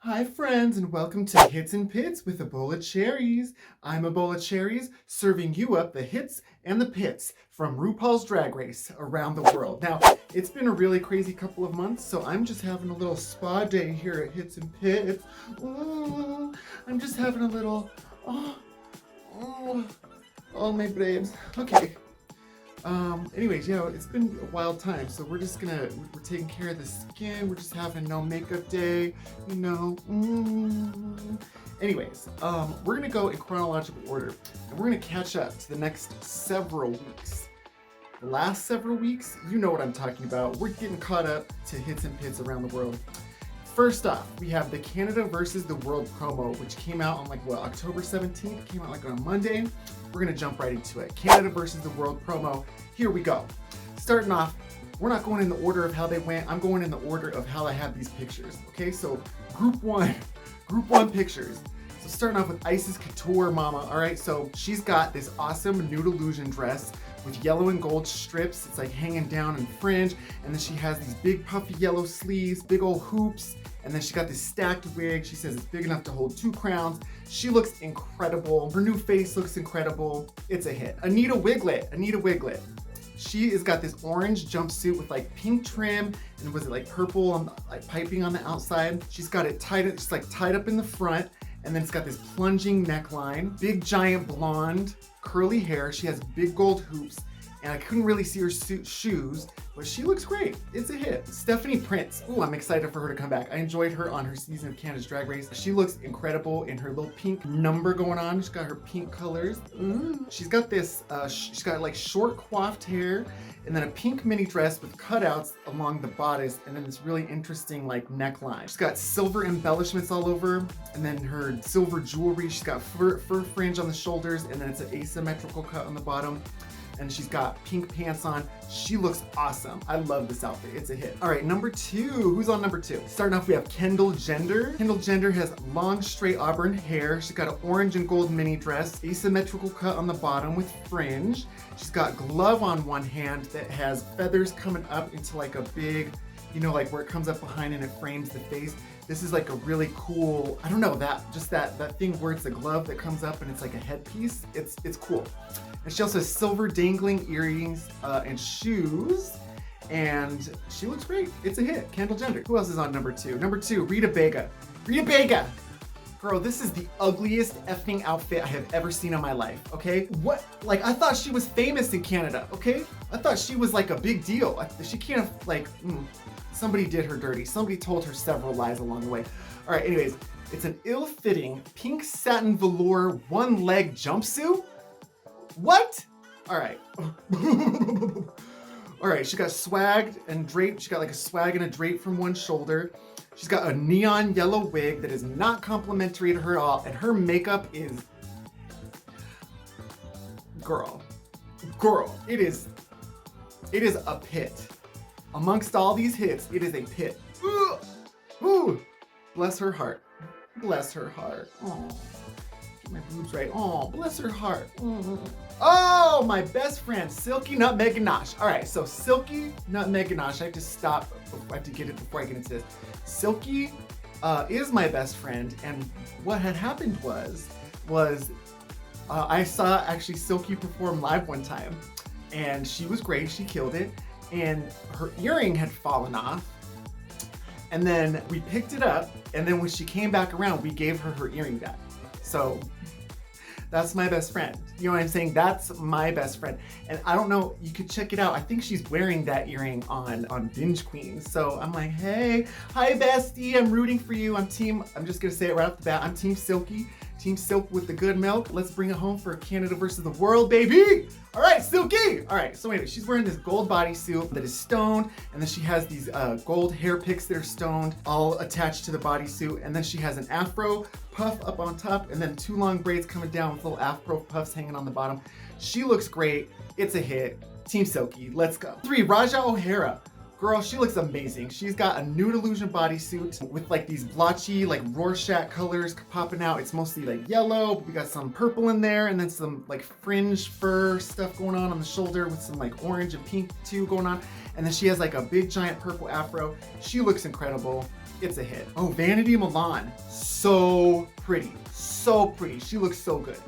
Hi friends, and welcome to Hits and Pits with Ebola Cherries. I'm Ebola Cherries, serving you up the hits and the pits from RuPaul's Drag Race around the world. Now, it's been a really crazy couple of months, so I'm just having a little spa day here at Hits and Pits. I'm just having a little, oh my babes. Okay. Anyways, it's been a wild time, so we're taking care of the skin. We're just having no makeup day, Anyways, we're gonna go in chronological order, and we're gonna catch up to the next several weeks. The last several weeks, you know what I'm talking about. We're getting caught up to hits and pits around the world. First off, we have the Canada versus the World promo, which came out on October 17th, came out on a Monday. We're gonna jump right into it. Canada versus the World promo, here we go. Starting off, we're not going in the order of how they went, I'm going in the order of how I have these pictures, okay? So group one pictures. So starting off with Isis Couture Mama, all right? So she's got this awesome nude illusion dress with yellow and gold strips. It's like hanging down and fringe. And then she has these big puffy yellow sleeves, big old hoops. And then she got this stacked wig. She says it's big enough to hold 2 crowns. She looks incredible. Her new face looks incredible. It's a hit. Anita Wiglet. She has got this orange jumpsuit with pink trim, and was it purple on piping on the outside. She's got it tied up in the front, and then it's got this plunging neckline, big giant blonde curly hair. She has big gold hoops, and I couldn't really see her shoes, but she looks great. It's a hit. Stephanie Prince. Ooh, I'm excited for her to come back. I enjoyed her on her season of Canada's Drag Race. She looks incredible in her little pink number going on. She's got her pink colors. She's got this, she's got short coiffed hair, and then a pink mini dress with cutouts along the bodice, and then this really interesting neckline. She's got silver embellishments all over, and then her silver jewelry. She's got fur fringe on the shoulders, and then it's an asymmetrical cut on the bottom. And she's got pink pants on. She looks awesome. I love this outfit. It's a hit. All right, number 2. Who's on number 2? Starting off, we have Kendall Gender. Kendall Gender has long, straight auburn hair. She's got an orange and gold mini dress, asymmetrical cut on the bottom with fringe. She's got glove on one hand that has feathers coming up into a big, where it comes up behind and it frames the face. This is a really cool, I don't know, that thing where it's a glove that comes up and it's a headpiece. It's cool. And she also has silver dangling earrings and shoes. And she looks great. It's a hit. Kendall Gender. Who else is on number 2? Number 2, Rita Baga. Rita Baga! Girl, this is the ugliest effing outfit I have ever seen in my life, okay? What? I thought she was famous in Canada, okay? I thought she was a big deal. She can't have, somebody did her dirty. Somebody told her several lies along the way. All right, anyways, it's an ill-fitting pink satin velour one-leg jumpsuit. What? All right. All right, she got swagged and draped. She got a swag and a drape from one shoulder. She's got a neon yellow wig that is not complimentary to her at all. And her makeup is, girl, it is a pit. Amongst all these hits, it is a pit. Ooh. Bless her heart. Bless her heart. Oh, get my boobs right. Oh, bless her heart. Oh, my best friend, Silky Nutmeg Ganache. All right, so Silky Nutmeg Ganache. I have to stop. I have to get it before I get into this. Silky is my best friend, and what had happened was I saw actually Silky perform live one time, and she was great. She killed it, and her earring had fallen off. And then we picked it up, and then when she came back around, we gave her earring back. So that's my best friend. You know what I'm saying? That's my best friend. And I don't know, you could check it out. I think she's wearing that earring on Binge Queen. So I'm like, hey, hi bestie, I'm rooting for you. I'm just gonna say it right off the bat, I'm Team Silky. Team Silk with the good milk. Let's bring it home for Canada versus the world, baby. All right, Silky. All right, so anyway, she's wearing this gold bodysuit that is stoned, and then she has these gold hair picks that are stoned, all attached to the bodysuit, and then she has an afro puff up on top, and then 2 long braids coming down with little afro puffs hanging on the bottom. She looks great. It's a hit. Team Silky, let's go. 3, Raja O'Hara. Girl, she looks amazing. She's got a nude illusion bodysuit with these blotchy, Rorschach colors popping out. It's mostly yellow, but we got some purple in there, and then some fringe fur stuff going on the shoulder with some orange and pink too going on. And then she has a big giant purple afro. She looks incredible. It's a hit. Oh, Vanity Milan. So pretty. So pretty. She looks so good.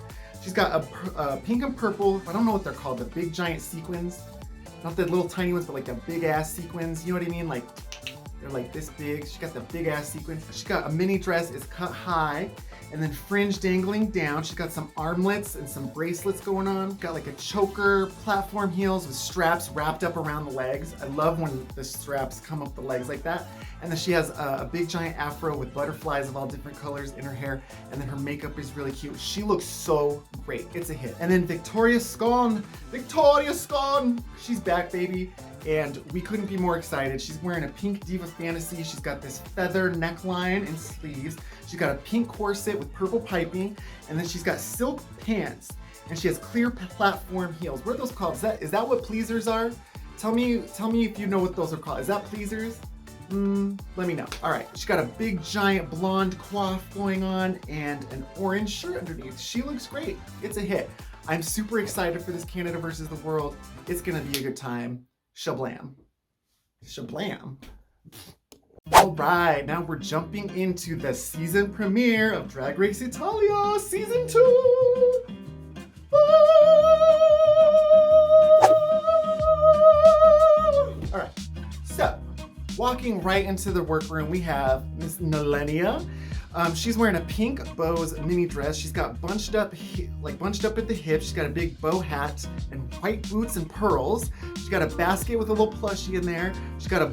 She's got a pink and purple, I don't know what they're called, the big giant sequins. Not the little tiny ones, but like the big ass sequins. You know what I mean? Like, they're like this big. She got the big ass sequins. She got a mini dress, it's cut high, and then fringe dangling down. She's got some armlets and some bracelets going on. Got like a choker, platform heels with straps wrapped up around the legs. I love when the straps come up the legs like that. And then she has a big giant afro with butterflies of all different colors in her hair. And then her makeup is really cute. She looks so great. It's a hit. And then Victoria Scone. Victoria Scone. She's back, baby. And we couldn't be more excited. She's wearing a pink Diva Fantasy. She's got this feather neckline and sleeves. She's got a pink corset with purple piping. And then she's got silk pants. And she has clear platform heels. What are those called? Is that what pleasers are? Tell me if you know what those are called. Is that pleasers? Let me know. All right, she's got a big giant blonde coif going on and an orange shirt underneath. She looks great. It's a hit. I'm super excited for this Canada versus the world. It's gonna be a good time. Shablam. Shablam. All right, now we're jumping into the season premiere of Drag Race Italia Season 2. All right, so walking right into the workroom, we have Miss Nelenia. She's wearing a pink bows mini dress. She's got bunched up at the hips. She's got a big bow hat and white boots and pearls. She's got a basket with a little plushie in there. She's got a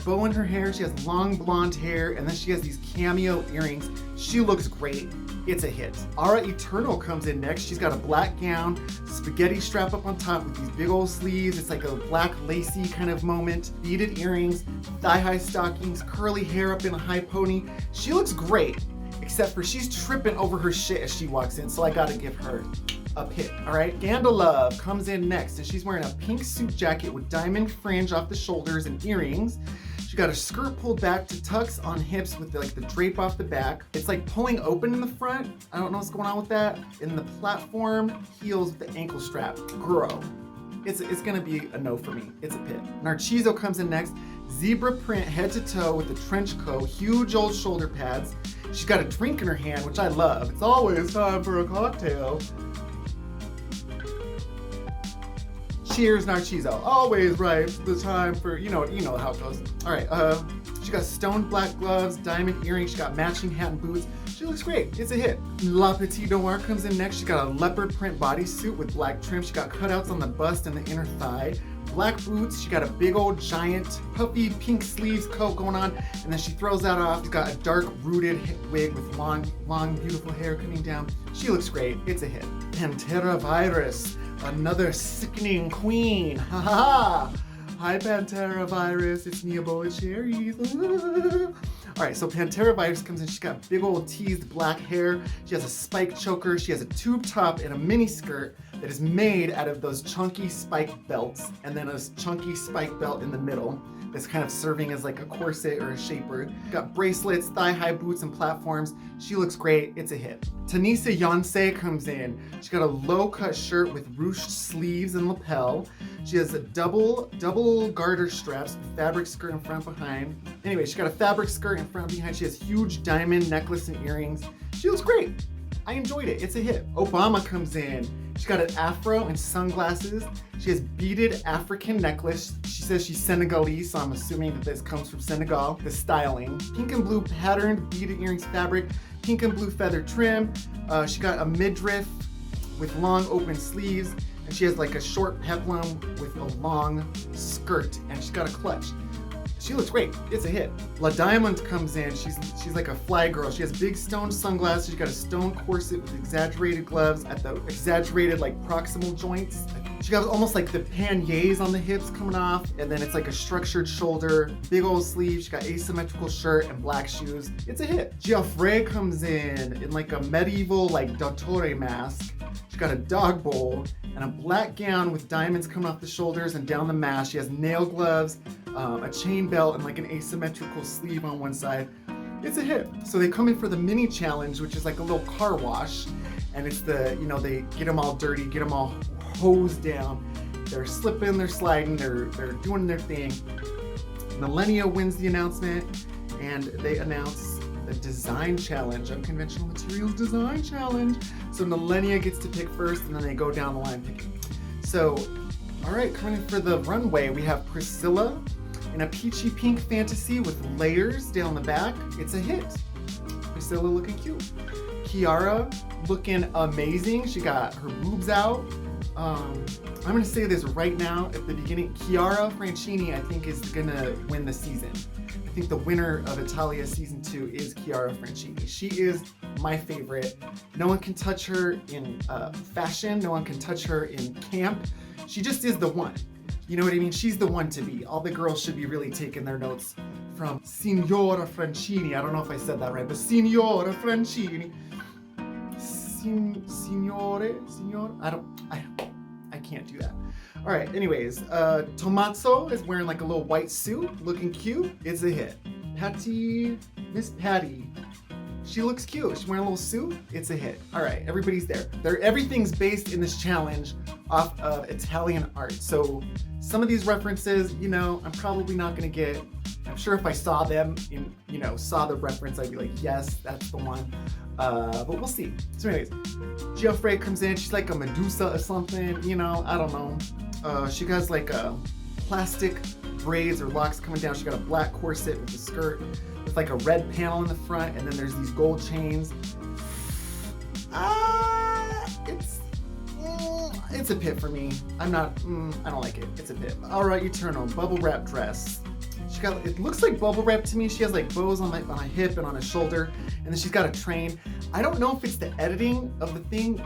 bow in her hair. She has long blonde hair, and then she has these cameo earrings. She looks great. It's a hit. Aura Eternal comes in next. She's got a black gown, spaghetti strap up on top with these big old sleeves. It's like a black lacy kind of moment. Beaded earrings, thigh-high stockings, curly hair up in a high pony. She looks great, except for she's tripping over her shit as she walks in, so I gotta give her a pit. All right, Scandalove comes in next, and she's wearing a pink suit jacket with diamond fringe off the shoulders and earrings. She got a skirt pulled back to tucks on hips with the drape off the back. It's like pulling open in the front. I don't know what's going on with that. In the platform heels with the ankle strap. Girl, it's gonna be a no for me. It's a pit. Narciso comes in next. Zebra print head to toe with a trench coat, huge old shoulder pads. She's got a drink in her hand, which I love. It's always time for a cocktail. Cheers, Narciso. Always right. The time for, you know how it goes. All right, she got stone black gloves, diamond earrings. She got matching hat and boots. She looks great. It's a hit. La Petite Noire comes in next. She got a leopard print bodysuit with black trim. She got cutouts on the bust and the inner thigh. Black boots. She got a big old giant puffy pink sleeves coat going on, and then she throws that off. She's got a dark rooted wig with long beautiful hair coming down. She looks great. It's a hit. Pantera Virus, another sickening queen. Ha ha ha! Hi Pantera Virus, it's me, Ebola Cherries. All right, so Pantera Virus comes in. She's got big old teased black hair. She has a spike choker. She has a tube top and a mini skirt that is made out of those chunky spike belts, and then a chunky spike belt in the middle that's kind of serving as like a corset or a shaper. Got bracelets, thigh-high boots, and platforms. She looks great. It's a hit. Tanisa Yonsei comes in. She got a low-cut shirt with ruched sleeves and lapel. She has a double garter straps, fabric skirt in front and behind. Anyway, she got a fabric skirt in front and behind. She has huge diamond necklace and earrings. She looks great. I enjoyed it. It's a hit. Obama comes in. She's got an afro and sunglasses. She has beaded African necklace. She says she's Senegalese, so I'm assuming that this comes from Senegal. The styling. Pink and blue patterned beaded earrings fabric. Pink and blue feather trim. She got a midriff with long open sleeves. And she has like a short peplum with a long skirt. And she's got a clutch. She looks great. It's a hit. La Diamond comes in. She's like a fly girl. She has big stone sunglasses. She's got a stone corset with exaggerated gloves at the exaggerated like proximal joints. She got almost like the panniers on the hips coming off, and then it's like a structured shoulder, big old sleeves. She got asymmetrical shirt and black shoes. It's a hit. Geoffrey comes in like a medieval like dottore mask. She's got a dog bowl and a black gown with diamonds coming off the shoulders and down the mask. She has nail gloves, a chain belt, and like an asymmetrical sleeve on one side. It's a hit. So they come in for the mini challenge, which is like a little car wash. And it's the, they get them all dirty, get them all hosed down. They're slipping, they're sliding, they're doing their thing. Millennia wins the announcement. and they announced the design challenge, unconventional materials design challenge. So Millennia gets to pick first, and then they go down the line picking. So, all right, coming in for the runway, we have Priscilla in a peachy pink fantasy with layers down the back. It's a hit. Priscilla looking cute. Kiara looking amazing. She got her boobs out. I'm gonna say this right now at the beginning. Chiara Francini, I think, is gonna win the season. I think the winner of Italia season 2 is Chiara Francini. She is my favorite. No one can touch her in fashion. No one can touch her in camp. She just is the one. You know what I mean? She's the one to be. All the girls should be really taking their notes from Signora Francini. I don't know if I said that right, but Signora Francini. Signore? I can't do that. All right, anyways, Tommaso is wearing like a little white suit, looking cute. It's a hit. Miss Patty, she looks cute. She's wearing a little suit. It's a hit. All right, everybody's there. Everything's based in this challenge off of Italian art. So some of these references, you know, I'm probably not gonna get. I'm sure if I saw them, saw the reference, I'd be like, yes, that's the one. But we'll see. So anyways, Geoffrey comes in. She's like a Medusa or something, I don't know. She has like a plastic braids or locks coming down. She got a black corset with a skirt with like a red panel in the front, and then there's these gold chains. It's a pit for me. I don't like it. It's a pit. All right, Eternal, bubble wrap dress. It looks like bubble wrap to me. She has like bows on a hip and on a shoulder, and then she's got a train. I don't know if it's the editing of the thing.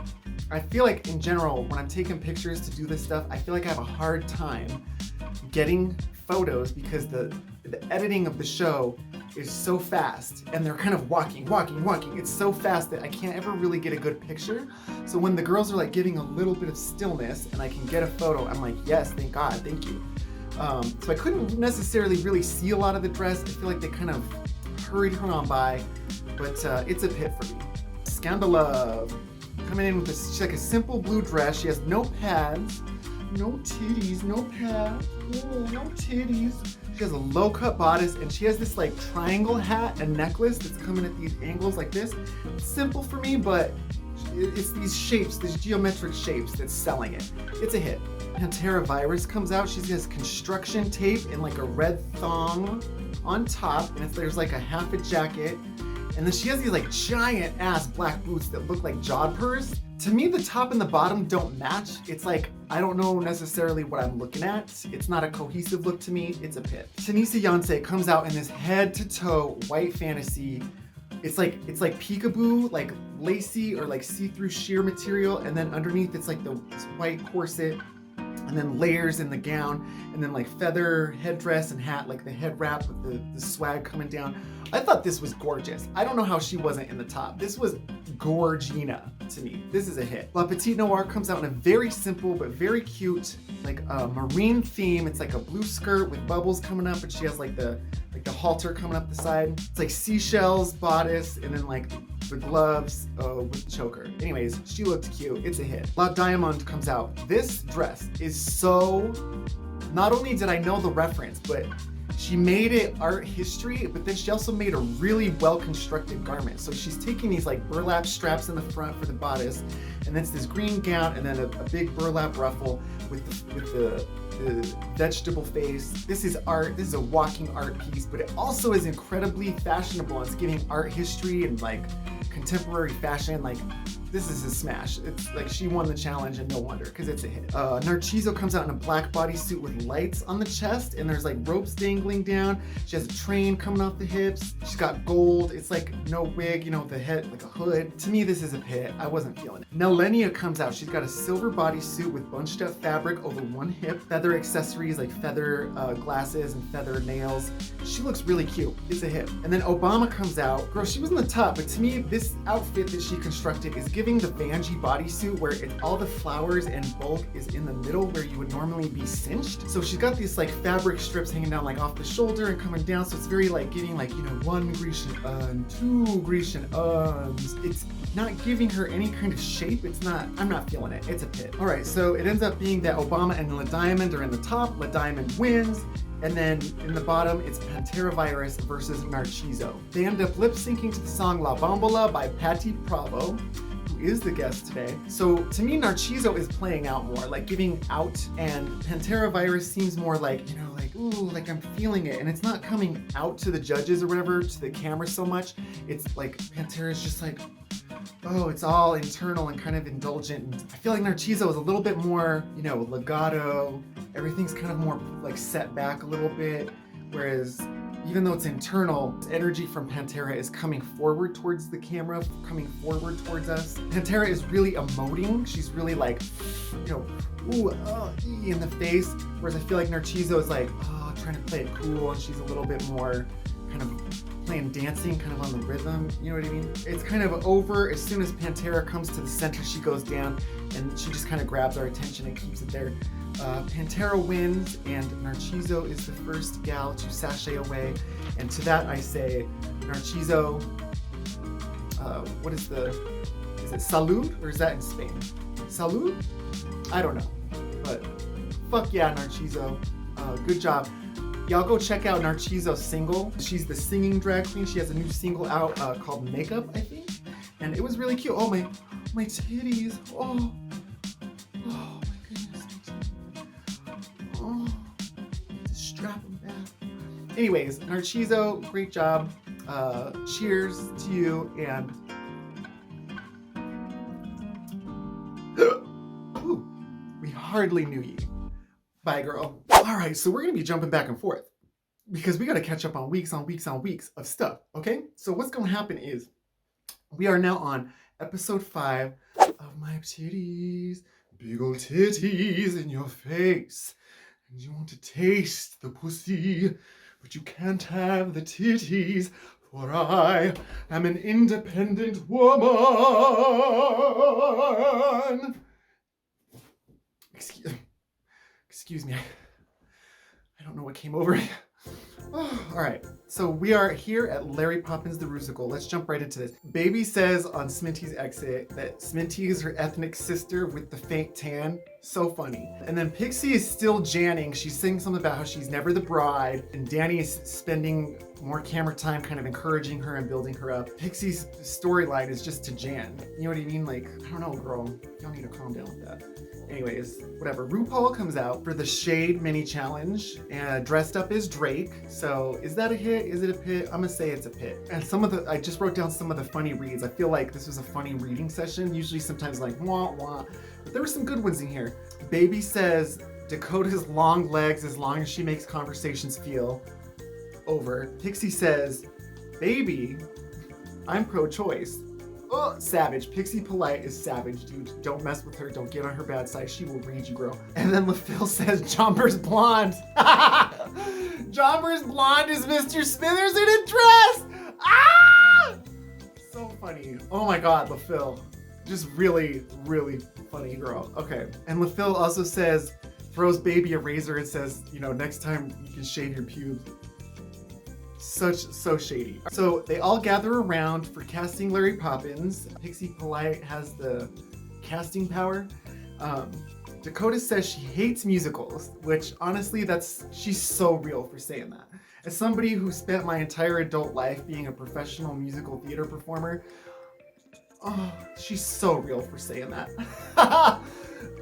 I feel like in general, when I'm taking pictures to do this stuff, I feel like I have a hard time getting photos because the editing of the show is so fast, and they're kind of walking. It's so fast that I can't ever really get a good picture. So when the girls are like giving a little bit of stillness and I can get a photo, I'm like, yes, thank God, thank you. So I couldn't necessarily really see a lot of the dress. I feel like they kind of hurried her on by, but it's a pit for me. Scandalove coming in with this, she's like a simple blue dress. She has no pads, no titties, no pads, no titties. She has a low cut bodice, and she has this like triangle hat and necklace that's coming at these angles like this. It's simple for me, but it's these shapes, these geometric shapes that's selling it. It's a hit. Pantera Virus comes out. She has construction tape and like a red thong on top, and there's like a half a jacket. And then she has these like giant ass black boots that look like jodhpurs. To me, the top and the bottom don't match. It's like, I don't know necessarily what I'm looking at. It's not a cohesive look to me. It's a pit. Tanisa Yonsei comes out in this head to toe white fantasy. It's like peekaboo, like lacy or like see-through sheer material. And then underneath it's like this white corset, and then layers in the gown, and then like feather headdress and hat, like the head wrap with the swag coming down. I thought this was gorgeous. I don't know how she wasn't in the top. This was gorgina to me. This is a hit. La Petite Noire comes out in a very simple but very cute, like marine theme. It's like a blue skirt with bubbles coming up, and she has like the halter coming up the side. It's like seashells bodice, and then like the gloves with the choker. Anyways, she looked cute. It's a hit. La Diamond comes out. This dress is so, not only did I know the reference, but she made it art history, but then she also made a really well-constructed garment. So she's taking these like burlap straps in the front for the bodice, and then it's this green gown, and then a big burlap ruffle with the vegetable face. This is art. This is a walking art piece, but it also is incredibly fashionable. It's giving art history and like contemporary fashion. Like, this is a smash. It's like she won the challenge, and no wonder, because it's a hit. Narciso comes out in a black bodysuit with lights on the chest, and there's like ropes dangling down. She has a train coming off the hips. She's got gold. It's like no wig, the head, like a hood. To me, this is a hit. I wasn't feeling it. Nelenia comes out. She's got a silver bodysuit with bunched up fabric over one hip, feather accessories like feather glasses and feather nails. She looks really cute. It's a hit. And then Obama comes out. Girl, she was in the top, but to me, this outfit that she constructed is giving the Vanjie bodysuit, where all the flowers and bulk is in the middle where you would normally be cinched. So she's got these like fabric strips hanging down like off the shoulder and coming down. So it's very like giving like, one Grecian two Grecian It's not giving her any kind of shape. I'm not feeling it. It's a pit. All right, so it ends up being that Obama and La Diamond are in the top. La Diamond wins. And then in the bottom, it's Pantera versus Narciso. They end up lip syncing to the song La Bambola by Patti Bravo, who is the guest today. So to me, Narciso is playing out more, like giving out, and Pantera seems more like, you know, like, ooh, like I'm feeling it. And it's not coming out to the judges or whatever, to the camera so much. It's like Pantera's just like, oh, it's all internal and kind of indulgent. And I feel like Narciso is a little bit more, you know, legato. Everything's kind of more like set back a little bit. Whereas even though it's internal, energy from Pantera is coming forward towards the camera, coming forward towards us. Pantera is really emoting. She's really like, you know, ooh, in the face. Whereas I feel like Narciso is like, trying to play it cool, and she's a little bit more kind of playing dancing kind of on the rhythm, you know what I mean? It's kind of over. As soon as Pantera comes to the center, she goes down and she just kind of grabs our attention and keeps it there. Pantera wins, and Narciso is the first gal to sashay away. And to that I say, Narciso, is it Salud? Or is that in Spain? Salud? I don't know. But fuck yeah, Narciso. Good job. Y'all go check out Narciso's single. She's the singing drag queen. She has a new single out called Makeup, I think. And it was really cute. Oh, my titties. Oh my goodness. Oh, just strap them back. Anyways, Narciso, great job. Cheers to you. And ooh, we hardly knew you. Bye, girl. All right, so we're gonna be jumping back and forth because we gotta catch up on weeks of stuff, okay? So what's gonna happen is we are now on episode 5 of My Titties, big old titties in your face. And you want to taste the pussy, but you can't have the titties, for I am an independent woman. Excuse me, I don't know what came over me. All right, so we are here at Lairy Poppins the Rusical. Let's jump right into this. Baby says on Sminty's exit that Sminty is her ethnic sister with the faint tan. So funny. And then Pixie is still janning. She's saying something about how she's never the bride, and Danny is spending more camera time kind of encouraging her and building her up. Pixie's storyline is just to Jan. You know what I mean? Like, I don't know, girl. Y'all need to calm down with that. Anyways, whatever. RuPaul comes out for the Shade mini challenge and dressed up as Drake. So is that a hit? Is it a pit? I'm gonna say it's a pit. And I just wrote down some of the funny reads. I feel like this was a funny reading session. Usually sometimes like wah wah, but there were some good ones in here. Baby says Dakota's long legs as long as she makes conversations feel over. Pixie says, baby, I'm pro-choice. Oh, savage. Pixie Polite is savage, dude. Don't mess with her. Don't get on her bad side. She will read you, girl. And then LaPhil says, Jomper's blonde. Jomper's blonde is Mr. Smithers in a dress. Ah! So funny. Oh my God, LaPhil. Just really, really funny girl. Okay. And LaPhil also says, throws Baby a razor and says, you know, next time you can shave your pubes. So shady. So they all gather around for casting Lairy Poppins. Pixie Polite has the casting power. Dakota says she hates musicals, which honestly, she's so real for saying that. As somebody who spent my entire adult life being a professional musical theater performer, oh, she's so real for saying that.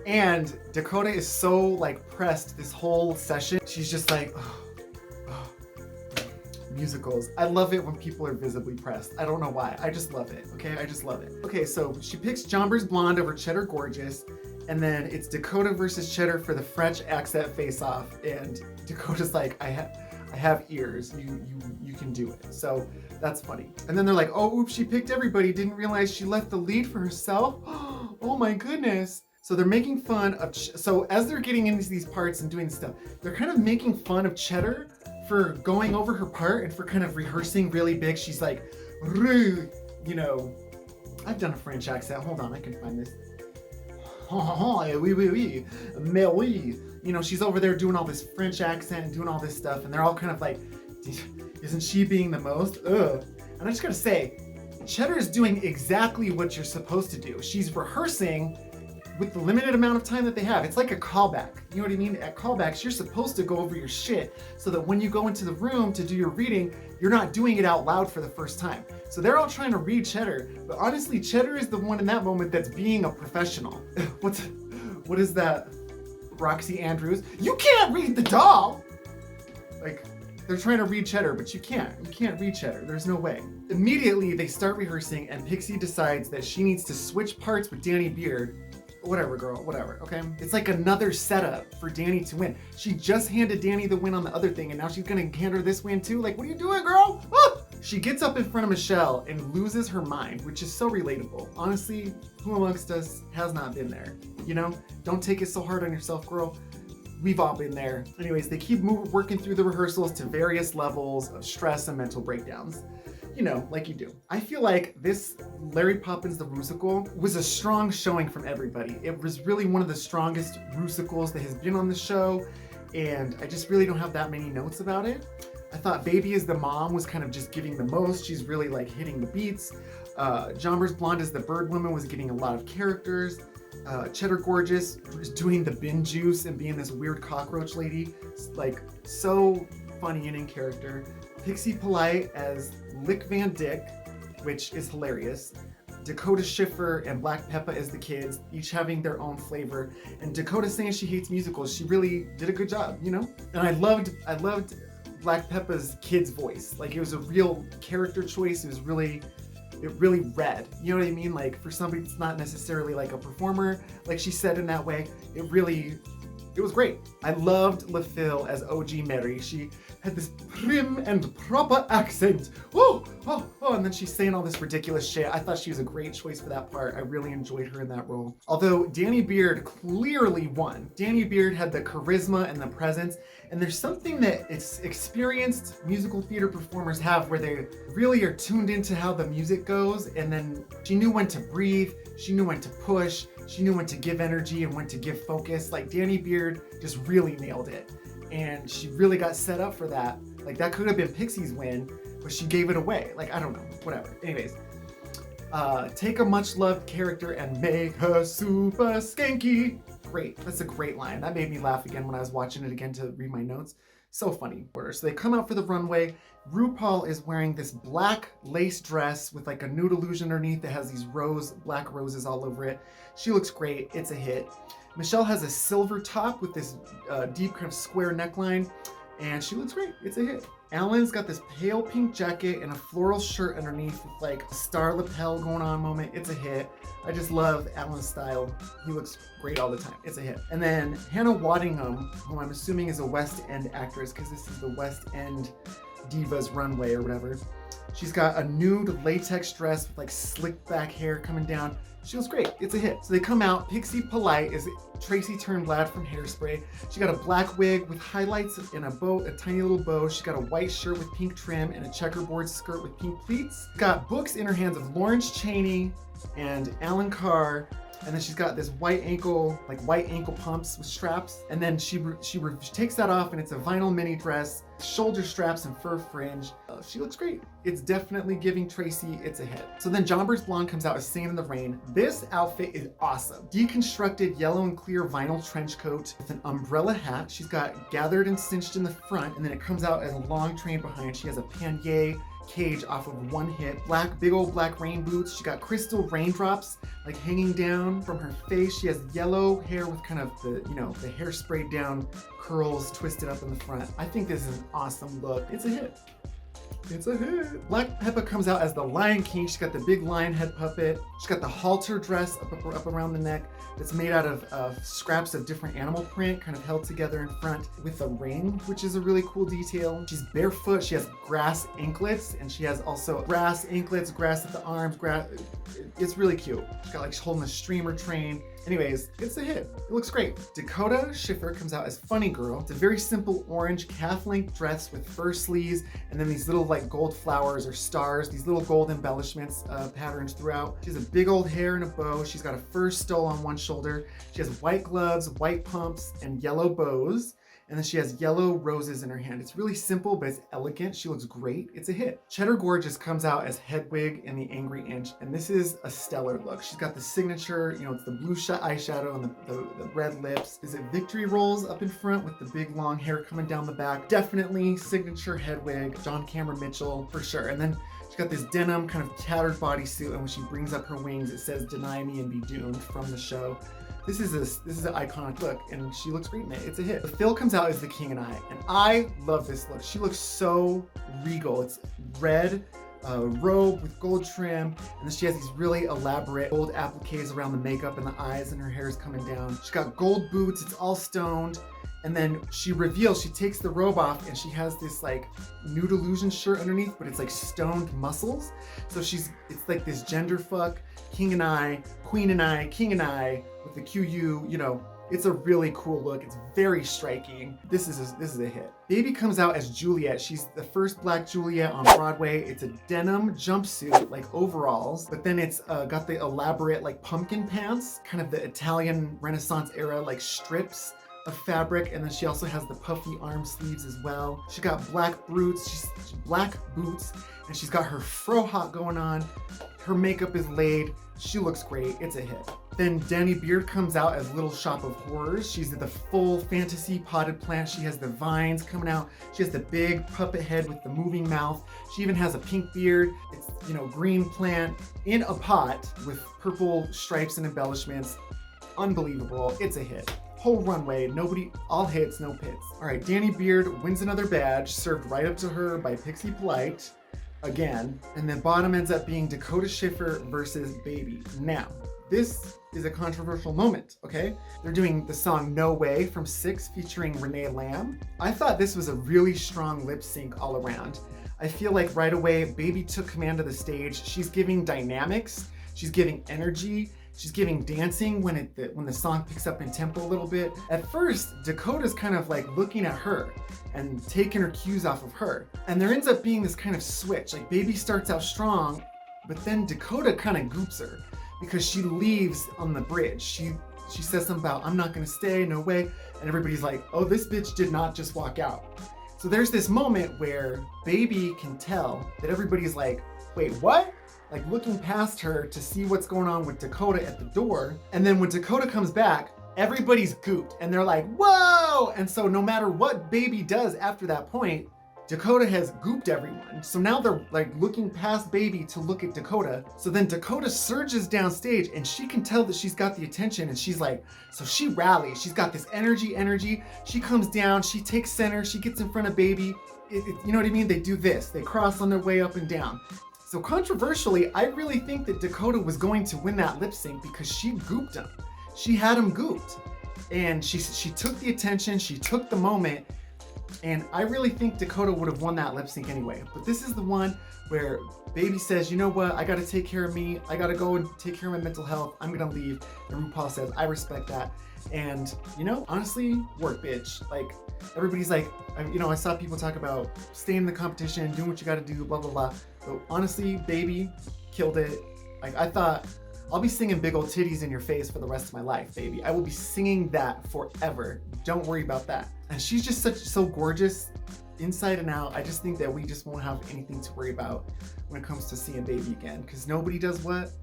And Dakota is so like pressed this whole session. She's just like, musicals. I love it when people are visibly pressed. I don't know why. I just love it. Okay, I just love it. Okay, so she picks Jomper's blonde over Cheddar Gorgeous, and then it's Dakota versus Cheddar for the French accent face-off. And Dakota's like, I have ears. You can do it. So that's funny. And then they're like, oh, oops, she picked everybody. Didn't realize she left the lead for herself. Oh my goodness. So they're making fun of. So as they're getting into these parts and doing stuff, they're kind of making fun of Cheddar for going over her part and for kind of rehearsing really big. She's like, you know, I've done a French accent. Hold on, I can find this. Oui, oui, oui, mais oui. You know, she's over there doing all this French accent and doing all this stuff, and they're all kind of like, isn't she being the most? Ugh. And I just gotta say, Cheddar is doing exactly what you're supposed to do. She's rehearsing with the limited amount of time that they have. It's like a callback. You know what I mean? At callbacks, you're supposed to go over your shit so that when you go into the room to do your reading, you're not doing it out loud for the first time. So they're all trying to read Cheddar, but honestly, Cheddar is the one in that moment that's being a professional. What is that? Roxy Andrews? You can't read the doll! Like, they're trying to read Cheddar, but you can't. You can't read Cheddar. There's no way. Immediately, they start rehearsing, and Pixie decides that she needs to switch parts with Danny Beard. Whatever, girl. Whatever, okay? It's like another setup for Danny to win. She just handed Danny the win on the other thing, and now she's gonna hand her this win too? Like, what are you doing, girl? Ah! She gets up in front of Michelle and loses her mind, which is so relatable. Honestly, who amongst us has not been there? You know? Don't take it so hard on yourself, girl. We've all been there. Anyways, they keep working through the rehearsals to various levels of stress and mental breakdowns. You know, like you do. I feel like this Lairy Poppins the Rusical was a strong showing from everybody. It was really one of the strongest Rusicals that has been on the show, and I just really don't have that many notes about it. I thought Baby as the mom was kind of just giving the most. She's really like hitting the beats. Jombers Blonde as the bird woman was getting a lot of characters. Cheddar Gorgeous was doing the bin juice and being this weird cockroach lady. Like, so funny and in character. Pixie Polite as Lick Van Dyck, which is hilarious. Dakota Schiffer and Black Peppa as the kids, each having their own flavor. And Dakota saying she hates musicals. She really did a good job, you know? And I loved Black Peppa's kid's voice. Like, it was a real character choice. It really read. You know what I mean? Like, for somebody that's not necessarily like a performer, like she said in that way, it was great. I loved LaFille as OG Mary. She had this prim and proper accent. Oh, and then she's saying all this ridiculous shit. I thought she was a great choice for that part. I really enjoyed her in that role. Although Danny Beard clearly won. Danny Beard had the charisma and the presence, and there's something that it's experienced musical theater performers have where they really are tuned into how the music goes, and then she knew when to breathe, she knew when to push, she knew when to give energy and when to give focus. Like, Danny Beard just really nailed it. And she really got set up for that. Like, that could have been Pixie's win, but she gave it away. Like, I don't know, whatever. Anyways, take a much loved character and make her super skanky. Great, that's a great line. That made me laugh again when I was watching it again to read my notes. So funny. So they come out for the runway. RuPaul is wearing this black lace dress with like a nude illusion underneath that has these black roses all over it. She looks great. It's a hit. Michelle has a silver top with this deep kind of square neckline, and she looks great. It's a hit. Alan's got this pale pink jacket and a floral shirt underneath with like a star lapel going on moment. It's a hit. I just love Alan's style. He looks great all the time. It's a hit. And then Hannah Waddingham, who I'm assuming is a West End actress because this is the West End Divas Runway or whatever. She's got a nude latex dress with like slicked back hair coming down. She looks great. It's a hit. So they come out. Pixie Polite is Tracy Turnblad from Hairspray. She got a black wig with highlights and a bow, a tiny little bow. She got a white shirt with pink trim and a checkerboard skirt with pink pleats. Got books in her hands of Lawrence Chaney and Alan Carr. And then she's got this white ankle pumps with straps. And then she takes that off, and it's a vinyl mini dress, shoulder straps and fur fringe. She looks great. It's definitely giving Tracy. It's a hit. So then Jombers Blonde comes out as Singing in the Rain. This outfit is awesome. Deconstructed yellow and clear vinyl trench coat with an umbrella hat. She's got gathered and cinched in the front, and then it comes out as a long train behind. She has a pannier cage off of one hip, big old black rain boots. She got crystal raindrops like hanging down from her face. She has yellow hair with kind of the hair sprayed down curls twisted up in the front. I think this is an awesome look. It's a hit. It's a hit. Black Peppa comes out as the Lion King. She's got the big lion head puppet. She's got the halter dress up around the neck that's made out of scraps of different animal print, kind of held together in front with a ring, which is a really cool detail. She's barefoot. She has grass anklets, and she has also grass anklets, grass at the arms, grass. It's really cute. She's got like she's holding a streamer train. Anyways, it's a hit. It looks great. Dakota Schiffer comes out as Funny Girl. It's a very simple orange calf-length dress with fur sleeves and then these little like gold flowers or stars, these little gold embellishments, patterns throughout. She has a big old hair and a bow. She's got a fur stole on one shoulder. She has white gloves, white pumps, and yellow bows. And then she has yellow roses in her hand. It's really simple, but it's elegant. She looks great. It's a hit. Cheddar Gorgeous comes out as Hedwig in the Angry Inch, and this is a stellar look. She's got the signature, it's the blue eyeshadow and the red lips. Is it Victory Rolls up in front with the big long hair coming down the back? Definitely signature Hedwig, John Cameron Mitchell for sure. And then she's got this denim kind of tattered bodysuit, and when she brings up her wings, it says "Deny Me and Be Doomed" from the show. This is an iconic look, and she looks great in it. It's a hit. The fill comes out as the King and I love this look. She looks so regal. It's red robe with gold trim, and then she has these really elaborate gold appliques around the makeup and the eyes, and her hair is coming down. She's got gold boots. It's all stoned. And then she takes the robe off, and she has this like nude illusion shirt underneath, but it's like stoned muscles. So it's like this gender fuck, King and I, Queen and I, King and I, with the QU, it's a really cool look. It's very striking. This is a hit. Baby comes out as Juliet. She's the first Black Juliet on Broadway. It's a denim jumpsuit, like overalls, but then it's got the elaborate like pumpkin pants, kind of the Italian Renaissance era like strips of fabric, and then she also has the puffy arm sleeves as well. She got black boots, and she's got her frohawk going on. Her makeup is laid. She looks great. It's a hit. Then Danny Beard comes out as Little Shop of Horrors. She's the full fantasy potted plant. She has the vines coming out. She has the big puppet head with the moving mouth. She even has a pink beard. It's, green plant in a pot with purple stripes and embellishments. Unbelievable. It's a hit. Whole runway, all hits, no pits. All right, Danny Beard wins another badge, served right up to her by Pixie Polite, again. And then bottom ends up being Dakota Schiffer versus Baby. Now, this is a controversial moment, okay? They're doing the song No Way from 6 featuring Renee Lamb. I thought this was a really strong lip sync all around. I feel like right away, Baby took command of the stage. She's giving dynamics, she's giving energy, she's giving dancing when the song picks up in tempo a little bit. At first, Dakota's kind of like looking at her and taking her cues off of her. And there ends up being this kind of switch. Like Baby starts out strong, but then Dakota kind of goops her because she leaves on the bridge. She says something about, "I'm not gonna stay, no way." And everybody's like, "Oh, this bitch did not just walk out." So there's this moment where Baby can tell that everybody's like, "Wait, what?" Like looking past her to see what's going on with Dakota at the door. And then when Dakota comes back, everybody's gooped and they're like, "Whoa!" And so no matter what Baby does after that point, Dakota has gooped everyone. So now they're like looking past Baby to look at Dakota. So then Dakota surges downstage and she can tell that she's got the attention, and she's like, so she rallies. She's got this energy. She comes down, she takes center, she gets in front of Baby. You know what I mean? They do this. They cross on their way up and down. So controversially, I really think that Dakota was going to win that lip sync because she gooped him. She had him gooped. And she took the attention, she took the moment, and I really think Dakota would have won that lip sync anyway. But this is the one where Baby says, "You know what, I gotta take care of me, I gotta go and take care of my mental health, I'm gonna leave." And RuPaul says, "I respect that." And honestly, work, bitch. Like, everybody's like, I saw people talk about staying in the competition, doing what you gotta do, blah, blah, blah. But honestly, Baby killed it. Like, I thought, I'll be singing Big Old Titties in Your Face for the rest of my life, baby. I will be singing that forever. Don't worry about that. And she's just so gorgeous inside and out. I just think that we just won't have anything to worry about when it comes to seeing Baby again, because nobody does what?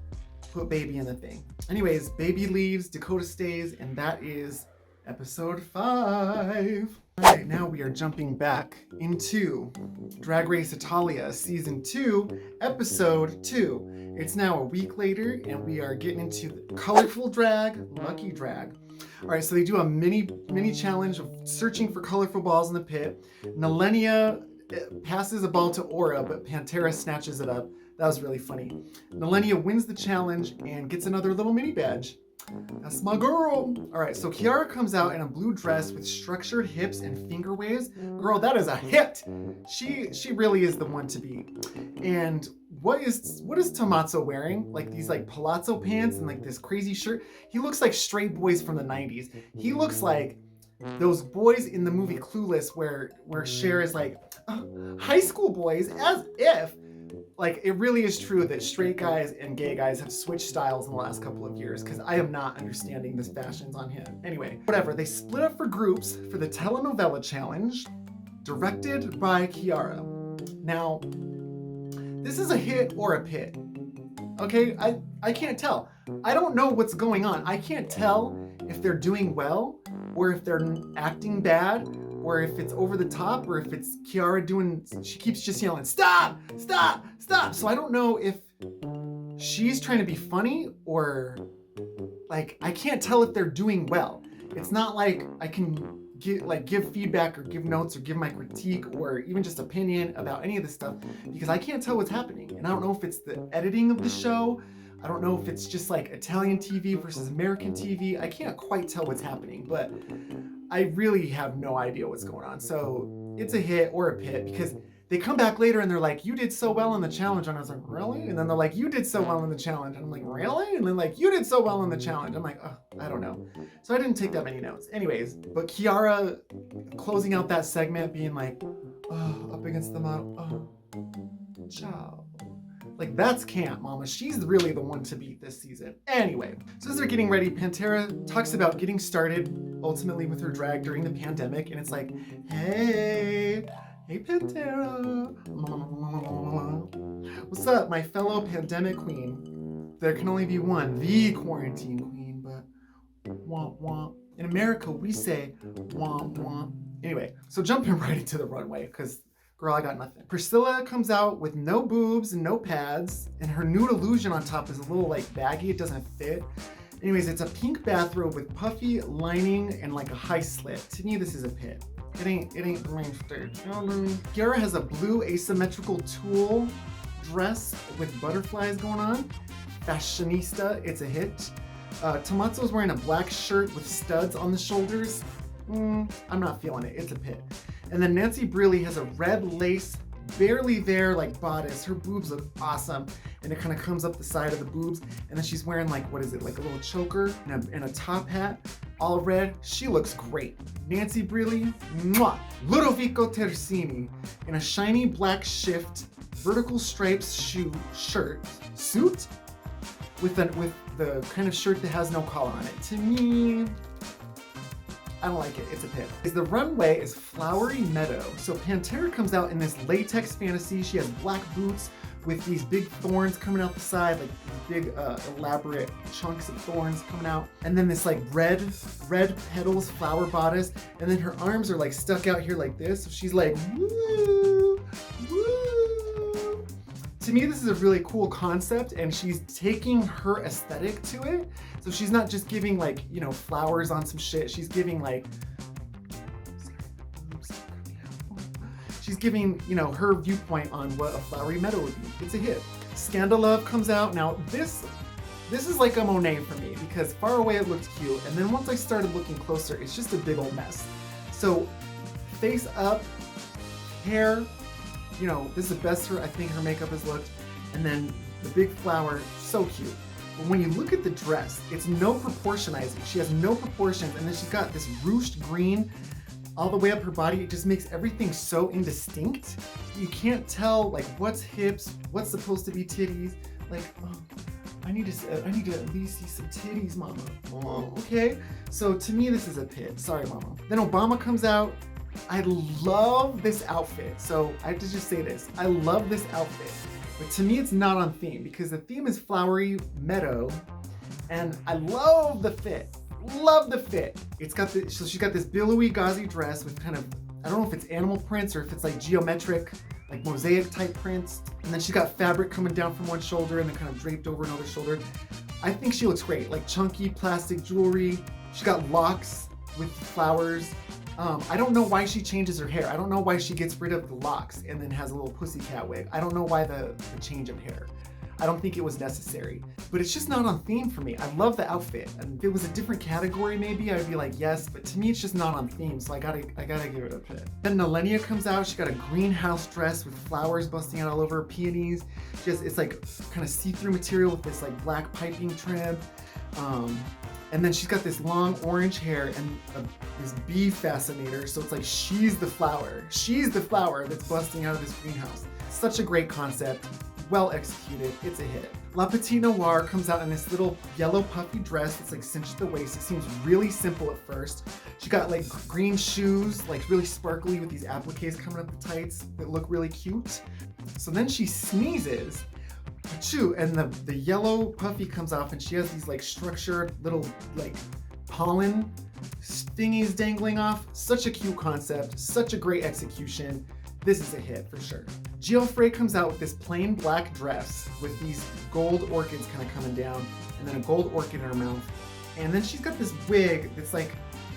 Put Baby in the thing. Anyways, Baby leaves, Dakota stays, and that is episode 5. All right, now we are jumping back into Drag Race Italia season 2, episode 2. It's now a week later, and we are getting into colorful drag, lucky drag. All right, so they do a mini challenge of searching for colorful balls in the pit. Nalenia passes a ball to Aura, but Pantera snatches it up. That was really funny. Nalenia wins the challenge and gets another little mini badge. That's my girl. All right, so Kiara comes out in a blue dress with structured hips and finger waves. Girl, that is a hit. She really is the one to beat. And what is Tommaso wearing? Like these like palazzo pants and like this crazy shirt. He looks like straight boys from the 90s. He looks like those boys in the movie Clueless where Cher is like, high school boys, as if. like, it really is true that straight guys and gay guys have switched styles in the last couple of years, because I am not understanding this fashions on him. Anyway, whatever. They split up for groups for the telenovela challenge, directed by Kiara. Now, this is a hit or a pit. Okay, I can't tell. I don't know what's going on. I can't tell if they're doing well, or if they're acting bad, or if it's over the top, or if it's Kiara she keeps just yelling, stop, stop, stop. So I don't know if she's trying to be funny, or like, I can't tell if they're doing well. It's not like I can give feedback or give notes or give my critique or even just opinion about any of this stuff, because I can't tell what's happening. And I don't know if it's the editing of the show. I don't know if it's just like Italian TV versus American TV. I can't quite tell what's happening, but I really have no idea what's going on. So it's a hit or a pit, because they come back later and they're like, you did so well in the challenge. And I was like, really? And then they're like, you did so well in the challenge. And I'm like, really? And then like, you did so well in the challenge. I'm like, oh, I don't know. So I didn't take that many notes. Anyways, but Kiara closing out that segment being like, oh, up against the model, oh, ciao. Like, that's camp, mama. She's really the one to beat this season. Anyway, so as they're getting ready, Pantera talks about getting started ultimately with her drag during the pandemic. And it's like, hey Pantera. What's up, my fellow pandemic queen? There can only be one, the quarantine queen, but womp womp. In America, we say womp womp. Anyway, so jumping right into the runway, because girl, I got nothing. Priscilla comes out with no boobs and no pads, and her nude illusion on top is a little like baggy, it doesn't fit. Anyways, it's a pink bathrobe with puffy lining and like a high slit. To me, this is a pit. It ain't the main stage. Kiara has a blue asymmetrical tulle dress with butterflies going on. Fashionista, it's a hit. Tomato's wearing a black shirt with studs on the shoulders. I'm not feeling it, it's a pit. And then Nancy Briley has a red lace, barely there, like bodice. Her boobs look awesome, and it kind of comes up the side of the boobs. And then she's wearing like, what is it, like a little choker and a top hat, all red. She looks great. Nancy Briley, mwah. Ludovico Tersini in a shiny black shift, vertical stripes suit with the kind of shirt that has no collar on it. To me, I don't like it, it's a pit. The runway is Flowery Meadow. So Pantera comes out in this latex fantasy. She has black boots with these big thorns coming out the side, like big elaborate chunks of thorns coming out. And then this like red petals flower bodice. And then her arms are like stuck out here like this. So she's like, woo, woo. To me, this is a really cool concept, and she's taking her aesthetic to it. So she's not just giving like, you know, flowers on some shit. She's giving like, she's giving, you know, her viewpoint on what a flowery meadow would be. It's a hit. Scandalove comes out. Now this is like a Monet for me, because far away it looked cute, and then once I started looking closer, it's just a big old mess. So face up, hair, you know, this is the best I think her makeup has looked. And then the big flower, so cute. But when you look at the dress, it's no proportionizing. She has no proportions, and then she's got this ruched green all the way up her body. It just makes everything so indistinct. You can't tell like what's hips, what's supposed to be titties. Like, oh, I need to at least see some titties, mama. Oh, okay. So to me, this is a pit. Sorry, mama. Then Obama comes out. I love this outfit. So I have to just say this. I love this outfit. But to me, it's not on theme, because the theme is Flowery Meadow. And I love the fit. Love the fit. It's got so she's got this billowy gauzy dress with kind of, I don't know if it's animal prints or if it's like geometric, like mosaic type prints. And then she's got fabric coming down from one shoulder and then kind of draped over another shoulder. I think she looks great. Like chunky plastic jewelry. She's got locks with flowers. I don't know why she changes her hair. I don't know why she gets rid of the locks and then has a little pussycat wig. I don't know why the change of hair. I don't think it was necessary, but it's just not on theme for me. I love the outfit. And if it was a different category, maybe I'd be like, yes, but to me, it's just not on theme. So I gotta give it a pit. Then Nalenia comes out. She got a greenhouse dress with flowers busting out all over her, peonies. It's like kind of see-through material with this like black piping trim. And then she's got this long orange hair and this bee fascinator. So it's like, she's the flower. She's the flower that's busting out of this greenhouse. Such a great concept. well executed. It's a hit. La Petite Noire comes out in this little yellow puffy dress that's like cinched at the waist. It seems really simple at first. She got like green shoes, like really sparkly with these appliques coming up the tights that look really cute. So then she sneezes, achoo, and the yellow puffy comes off and she has these like structured little like pollen thingies dangling off. Such a cute concept, such a great execution. This is a hit for sure. Geoffrey comes out with this plain black dress with these gold orchids kind of coming down and then a gold orchid in her mouth. And then she's got this wig that's like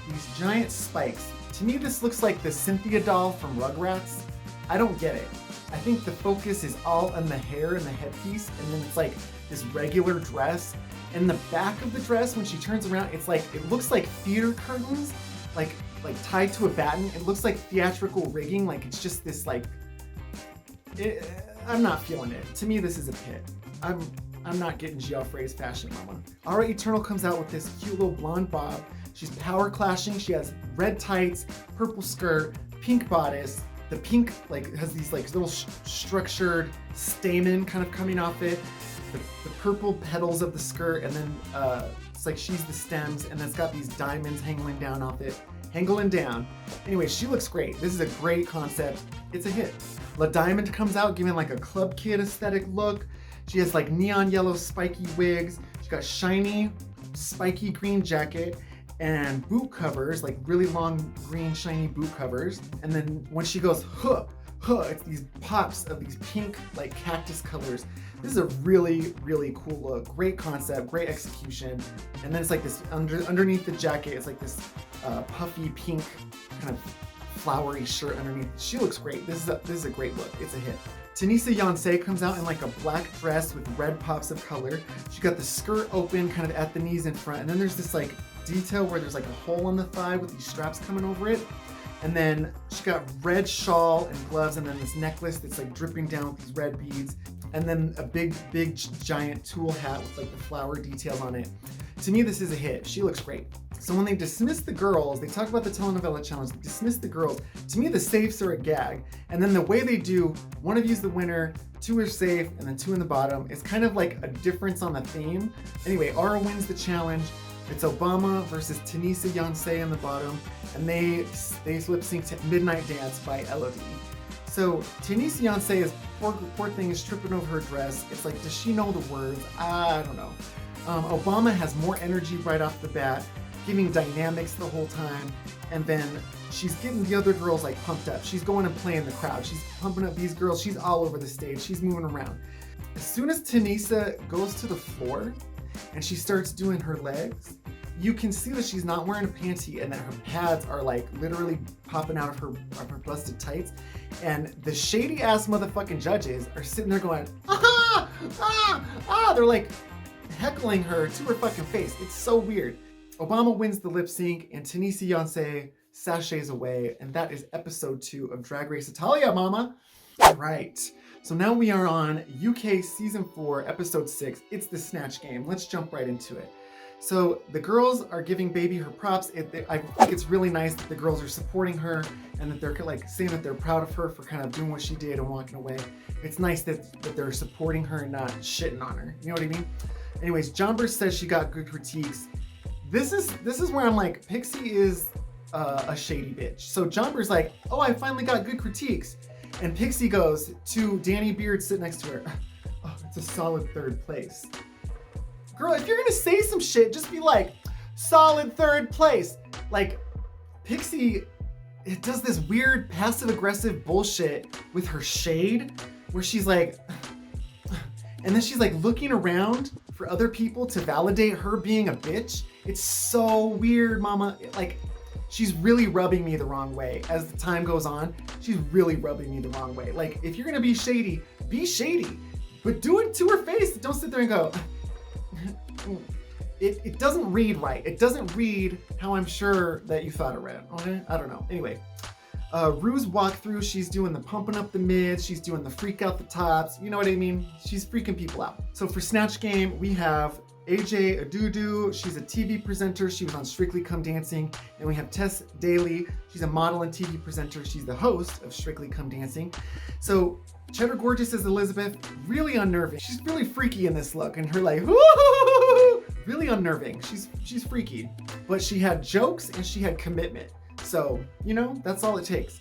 these giant spikes. To me, this looks like the Cynthia doll from Rugrats. I don't get it. I think the focus is all on the hair and the headpiece, and then it's like this regular dress. And the back of the dress, when she turns around, it's like, it looks like theater curtains, like tied to a batten. It looks like theatrical rigging, like it's just this like, I'm not feeling it. To me, this is a pit. I'm not getting Geoffrey's fashion mama. Aura Eternal comes out with this cute little blonde bob. She's power clashing. She has red tights, purple skirt, pink bodice. The pink like has these like little structured stamen kind of coming off it. The purple petals of the skirt, and then it's like she's the stems, and then it's got these diamonds hangling down off it. Hangling down. Anyway, she looks great. This is a great concept. It's a hit. La Diamond comes out giving like a club kid aesthetic look. She has like neon yellow spiky wigs. She's got shiny spiky green jacket and boot covers, like really long green shiny boot covers. And then when she goes huh, it's these pops of these pink like cactus colors. This is a really, really cool look. Great concept, great execution. And then it's like this underneath the jacket, it's like this puffy pink kind of flowery shirt underneath. She looks great. This is a great look. It's a hit. Tanisa Yonsei comes out in like a black dress with red pops of color. She got the skirt open kind of at the knees in front, and then there's this like detail where there's like a hole on the thigh with these straps coming over it. And then she got red shawl and gloves, and then this necklace that's like dripping down with these red beads. And then a big giant tulle hat with like the flower details on it. To me, this is a hit. She looks great. So when they dismiss the girls, they talk about the telenovela challenge, they dismiss the girls. To me, the safes are a gag. And then the way they do, one of you's the winner, two are safe, and then two in the bottom. It's kind of like a difference on the theme. Anyway, Aura wins the challenge. It's Obama versus Tanisa Yonsei on the bottom, and they lip sync to Midnight Dance by Elodie. So Tanisa Yonsei is, poor thing, is tripping over her dress. It's like, does she know the words? I don't know. Obama has more energy right off the bat, giving dynamics the whole time, and then she's getting the other girls like pumped up. She's going and playing the crowd. She's pumping up these girls. She's all over the stage. She's moving around. As soon as Tanisa goes to the floor and she starts doing her legs, you can see that she's not wearing a panty and that her pads are like literally popping out of her busted tights. And the shady ass motherfucking judges are sitting there going, ah, ah, ah. They're like heckling her to her fucking face. It's so weird. Obama wins the lip sync and Tanisa Yonsei sachets away. And that is episode 2 of Drag Race Italia, mama. All right. So now we are on UK season 4, episode 6. It's the Snatch game. Let's jump right into it. So the girls are giving Baby her props. I think it's really nice that the girls are supporting her and that they're like saying that they're proud of her for kind of doing what she did and walking away. It's nice that they're supporting her and not shitting on her. You know what I mean? Anyways, Jonbers says she got good critiques. This is where I'm like, Pixie is a shady bitch. So Jonbers like, oh, I finally got good critiques. And Pixie goes to Danny Beard sitting next to her. Oh, it's a solid 3rd place. Girl, if you're gonna say some shit, just be like, solid 3rd place. Like, Pixie, it does this weird passive-aggressive bullshit with her shade, where she's like, and then she's like looking around for other people to validate her being a bitch. It's so weird, mama. Like, she's really rubbing me the wrong way. As the time goes on, she's really rubbing me the wrong way. Like, if you're gonna be shady, but do it to her face. Don't sit there and go, it doesn't read right. It doesn't read how I'm sure that you thought it read, okay? I don't know. Anyway, Rue's walkthrough, she's doing the pumping up the mids, she's doing the freak out the tops, you know what I mean? She's freaking people out. So for Snatch Game, we have AJ Adudu, she's a TV presenter, she was on Strictly Come Dancing, and we have Tess Daly, she's a model and TV presenter, she's the host of Strictly Come Dancing. So Cheddar Gorgeous as Elizabeth, really unnerving. She's really freaky in this look, and her like, woo, really unnerving. She's freaky, but she had jokes and she had commitment. So, you know, that's all it takes.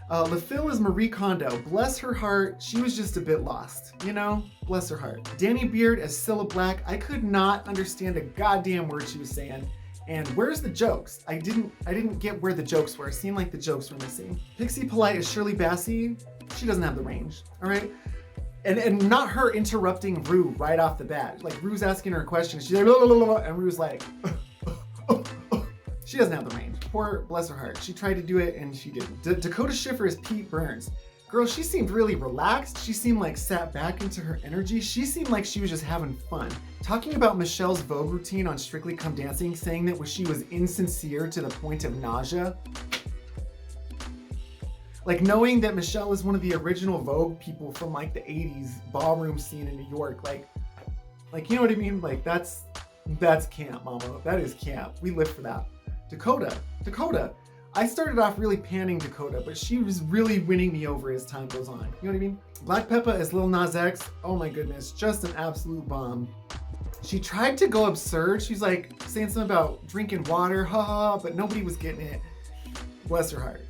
LaPhil is Marie Kondo. Bless her heart, she was just a bit lost, you know? Bless her heart. Danny Beard as Cilla Black. I could not understand a goddamn word she was saying. And where's the jokes? I didn't get where the jokes were. It seemed like the jokes were missing. Pixie Polite is Shirley Bassey. She doesn't have the range, all right? And not her interrupting Rue right off the bat. Like, Rue's asking her a question. She's like, blah, blah, blah, blah, and Rue's like, she doesn't have the range. Poor, bless her heart. She tried to do it and she didn't. Dakota Schiffer is Pete Burns. Girl, she seemed really relaxed. She seemed like sat back into her energy. She seemed like she was just having fun. Talking about Michelle's Vogue routine on Strictly Come Dancing, saying that she was insincere to the point of nausea. Like, knowing that Michelle is one of the original Vogue people from like the 80s ballroom scene in New York, like you know what I mean? Like, that's camp, mama. That is camp. We live for that. Dakota. I started off really panning Dakota, but she was really winning me over as time goes on. You know what I mean? Black Peppa as Lil Nas X. Oh my goodness, just an absolute bomb. She tried to go absurd. She's like saying something about drinking water, haha, but nobody was getting it. Bless her heart.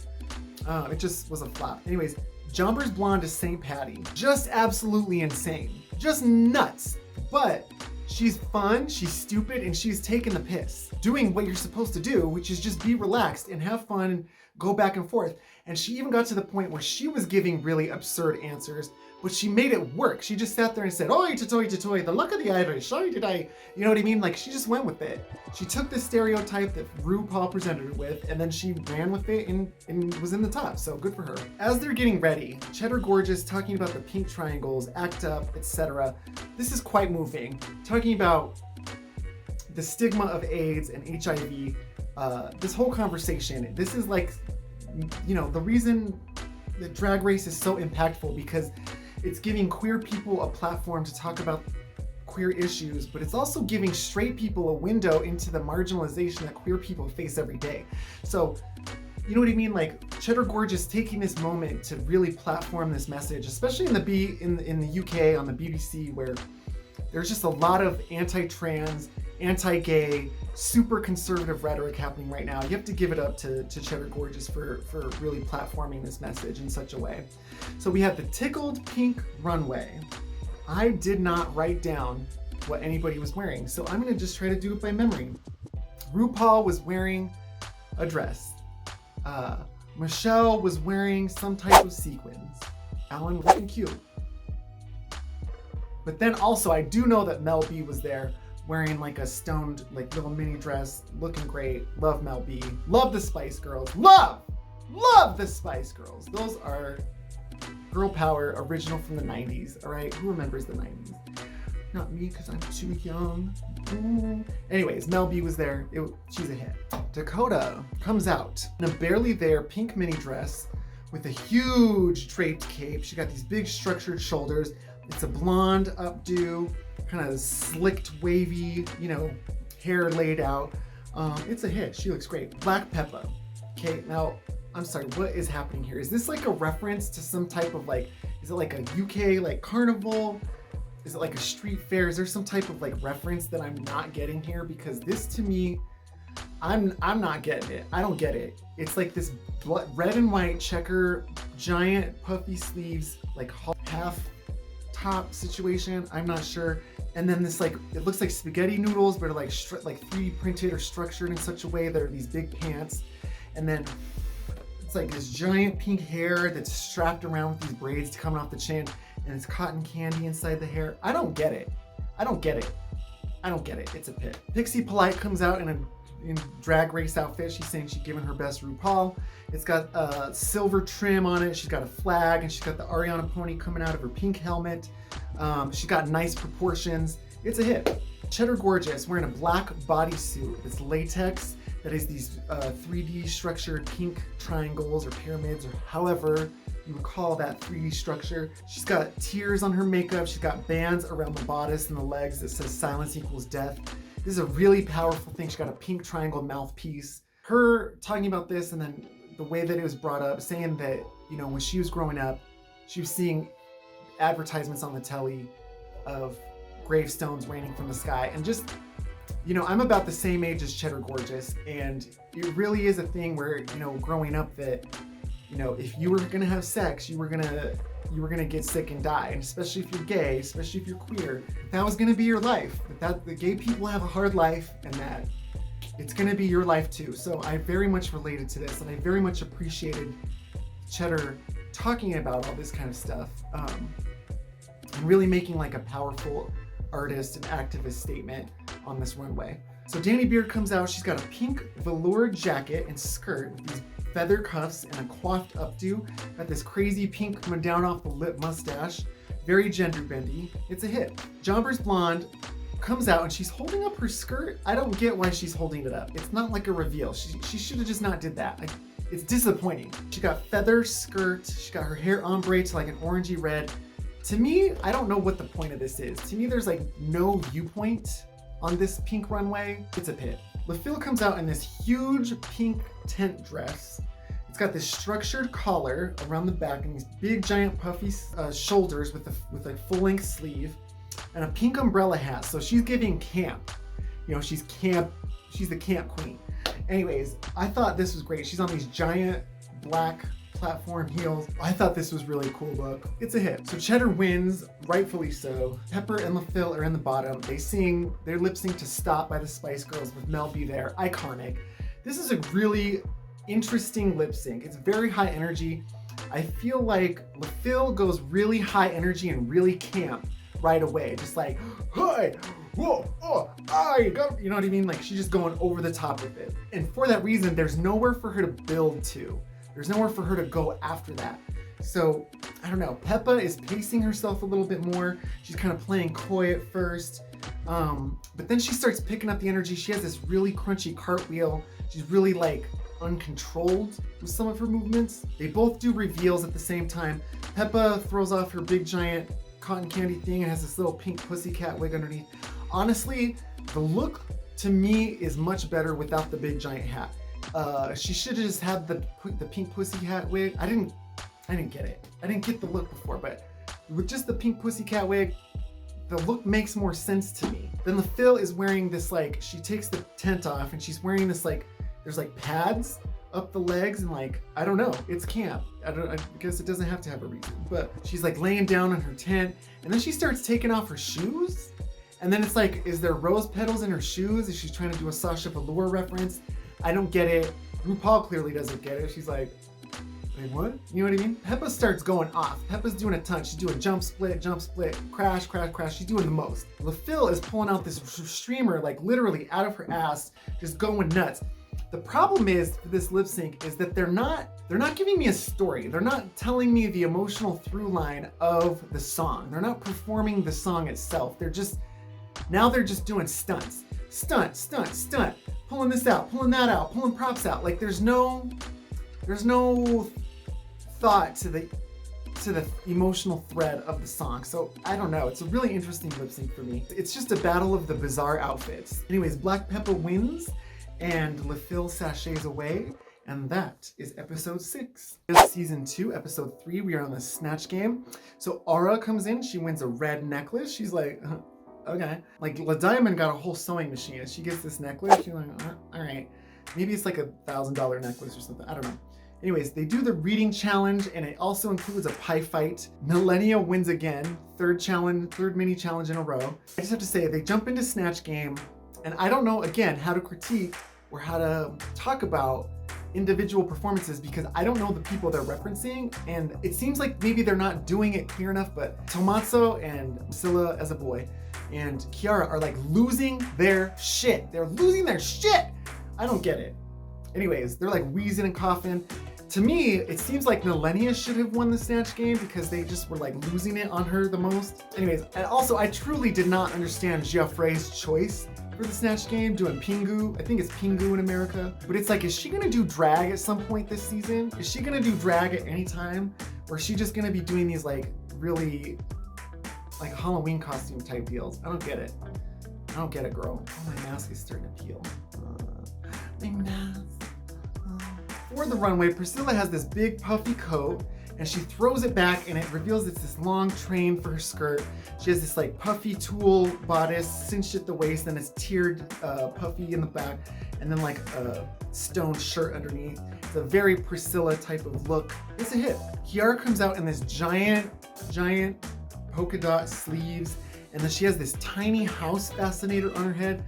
It just was a flop. Anyways, Jumbers Blonde is St. Patty. Just absolutely insane. Just nuts. But she's fun, she's stupid, and she's taking the piss. Doing what you're supposed to do, which is just be relaxed and have fun and go back and forth. And she even got to the point where she was giving really absurd answers, but she made it work. She just sat there and said, oi, toy, the luck of the Irish, sorry did I, you know what I mean? Like, she just went with it. She took the stereotype that RuPaul presented her with, and then she ran with it and was in the top, so good for her. As they're getting ready, Cheddar Gorgeous talking about the pink triangles, act up, etc. This is quite moving. Talking about the stigma of AIDS and HIV, this whole conversation, this is like, you know, the reason that Drag Race is so impactful, because it's giving queer people a platform to talk about queer issues, but it's also giving straight people a window into the marginalization that queer people face every day. So, you know what I mean? Like, Cheddar Gorgeous taking this moment to really platform this message, especially in the UK on the BBC, where there's just a lot of anti-trans, anti-gay, super conservative rhetoric happening right now. You have to give it up to Cheddar Gorgeous for really platforming this message in such a way. So we have the Tickled pink runway. I did not write down what anybody was wearing, so I'm gonna just try to do it by memory. RuPaul was wearing a dress. Michelle was wearing some type of sequins. Alan was looking cute. But then also, I do know that Mel B was there wearing like a stoned, like little mini dress, looking great. Love Mel B. Love the Spice Girls. Love the Spice Girls. Those are girl power, original from the 90s, all right? Who remembers the 90s? Not me, because I'm too young. Anyways, Mel B was there. She's a hit. Dakota comes out in a barely there pink mini dress with a huge draped cape. She got these big structured shoulders. It's a blonde updo, kind of slicked, wavy, you know, hair laid out. It's a hit. She looks great. Black Peppa. Okay, now, I'm sorry, what is happening here? Is this like a reference to some type of like, is it like a UK like carnival? Is it like a street fair? Is there some type of like reference that I'm not getting here? Because this to me, I'm not getting it. I don't get it. It's like this red and white checker, giant puffy sleeves, like half top situation. I'm not sure. And then this like, it looks like spaghetti noodles, but are like 3D printed or structured in such a way that are these big pants. And then it's like this giant pink hair that's strapped around with these braids coming off the chin, and it's cotton candy inside the hair. I don't get it. It's a pit. Pixie Polite comes out in Drag Race outfit. She's saying she's giving her best RuPaul. It's got a silver trim on it. She's got a flag, and she's got the Ariana pony coming out of her pink helmet. She's got nice proportions. It's a hit. Cheddar Gorgeous wearing a black bodysuit. It's latex that is these 3D structured pink triangles or pyramids or however you would call that 3D structure. She's got tears on her makeup. She's got bands around the bodice and the legs that says silence equals death. This is a really powerful thing. She's got a pink triangle mouthpiece. Her talking about this, and then the way that it was brought up, saying that, you know, when she was growing up, she was seeing advertisements on the telly of gravestones raining from the sky. And just, you know, I'm about the same age as Cheddar Gorgeous, and it really is a thing where, you know, growing up that, you know, if you were gonna have sex, you were gonna get sick and die. And especially if you're gay, especially if you're queer, that was gonna be your life. That the gay people have a hard life, and that it's gonna be your life too. So I very much related to this, and I very much appreciated Cheddar talking about all this kind of stuff, and really making like a powerful artist and activist statement on this runway. So Danny Beard comes out. She's got a pink velour jacket and skirt with these feather cuffs and a coiffed updo. Got this crazy pink coming down off the lip mustache. Very gender bendy. It's a hit. Jomber's Blonde comes out and she's holding up her skirt. I don't get why she's holding it up. It's not like a reveal. She should have just not did that. It's disappointing. She got feather skirt. She got her hair ombre to like an orangey red. To me, I don't know what the point of this is. To me, there's like no viewpoint on this pink runway. It's a pit. LaFille comes out in this huge pink tent dress. It's got this structured collar around the back and these big giant puffy shoulders with a full-length sleeve and a pink umbrella hat. So she's giving camp. You know, she's the camp queen. Anyways, I thought this was great. She's on these giant black platform heels. I thought this was really cool look. It's a hit. So Cheddar wins, rightfully so. Pepper and LaFille are in the bottom. They're lip sync to Stop by the Spice Girls with Mel B there. Iconic. This is a really interesting lip sync. It's very high energy. I feel like LaFille goes really high energy and really camp right away. Just like, hi, whoa, oh, I go, you know what I mean? Like she's just going over the top with it. And for that reason, there's nowhere for her to build to. There's nowhere for her to go after that. So, I don't know, Peppa is pacing herself a little bit more. She's kind of playing coy at first. But then she starts picking up the energy. She has this really crunchy cartwheel. She's really like uncontrolled with some of her movements. They both do reveals at the same time. Peppa throws off her big giant cotton candy thing and has this little pink pussycat wig underneath. Honestly, the look to me is much better without the big giant hat. She should have just had the pink pussycat wig. I didn't get it. I didn't get the look before, but with just the pink pussycat wig, the look makes more sense to me. Then LaFille is wearing this like, she takes the tent off and she's wearing this like, there's like pads up the legs and like, I don't know, it's camp. I guess it doesn't have to have a reason, but she's like laying down on her tent and then she starts taking off her shoes. And then it's like, is there rose petals in her shoes? Is she trying to do a Sasha Velour reference? I don't get it. RuPaul clearly doesn't get it. She's like, wait, what? You know what I mean? Peppa starts going off. Peppa's doing a ton. She's doing jump split, crash, crash, crash. She's doing the most. LaFille is pulling out this streamer, like literally out of her ass, just going nuts. The problem is for this lip sync is that they're not giving me a story. They're not telling me the emotional through line of the song. They're not performing the song itself. They're just doing stunts. Stunt, stunt, stunt. Pulling this out, pulling that out, pulling props out. Like there's no thought to the emotional thread of the song. So I don't know. It's a really interesting lip sync for me. It's just a battle of the bizarre outfits. Anyways, Black Peppa wins and LaFille sachets away. And that is episode 6. This season 2, episode 3, we are on the Snatch game. So Aura comes in, she wins a red necklace. She's like, okay. Like La Diamond got a whole sewing machine and she gets this necklace. She's like, all right. Maybe it's like $1,000 necklace or something. I don't know. Anyways, they do the reading challenge and it also includes a pie fight. Millennia wins again. Third mini challenge in a row. I just have to say, they jump into Snatch game and I don't know, again, how to critique or how to talk about individual performances because I don't know the people they're referencing and it seems like maybe they're not doing it clear enough, but Tommaso and Priscilla as a boy and Kiara are like losing their shit. They're losing their shit. I don't get it. Anyways, they're like wheezing and coughing. To me, it seems like Millennia should have won the Snatch game because they just were like losing it on her the most. Anyways, and also I truly did not understand Geoffrey's choice for the Snatch game, doing Pingu. I think it's Pingu in America. But it's like, is she gonna do drag at some point this season? Is she gonna do drag at any time? Or is she just gonna be doing these like really like Halloween costume type deals? I don't get it. I don't get it, girl. Oh, my mask is starting to peel. My mask. For the runway, Priscilla has this big puffy coat and she throws it back and it reveals it's this long train for her skirt. She has this like puffy tulle bodice cinched at the waist, then it's tiered puffy in the back, and then like a stone shirt underneath. It's a very Priscilla type of look. It's a hit. Kiara comes out in this giant polka dot sleeves, and then she has this tiny house fascinator on her head.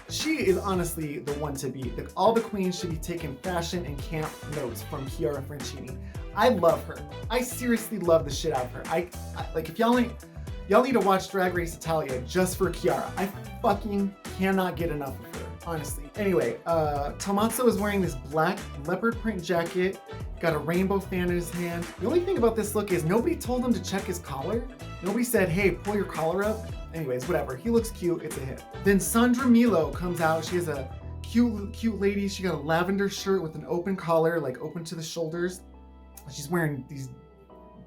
She is honestly the one to beat. All the queens should be taking fashion and camp notes from Chiara Francini. I love her. I seriously love the shit out of her. I like, if y'all need to watch Drag Race Italia just for Chiara. I fucking cannot get enough of her, honestly. Anyway, Tommaso is wearing this black leopard print jacket, got a rainbow fan in his hand. The only thing about this look is nobody told him to check his collar. Nobody said, hey, pull your collar up. Anyways, whatever. He looks cute. It's a hit. Then Sandra Milo comes out. She has a cute lady. She got a lavender shirt with an open collar, like open to the shoulders. She's wearing these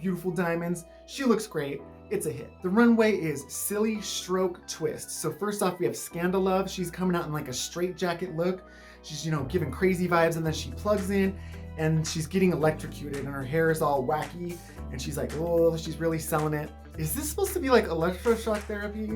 beautiful diamonds. She looks great. It's a hit. The runway is Silly Stroke Twist. So first off, we have Scandalove. She's coming out in like a straight jacket look. She's, you know, giving crazy vibes, and then she plugs in and she's getting electrocuted and her hair is all wacky and she's like, oh, she's really selling it. Is this supposed to be like electroshock therapy?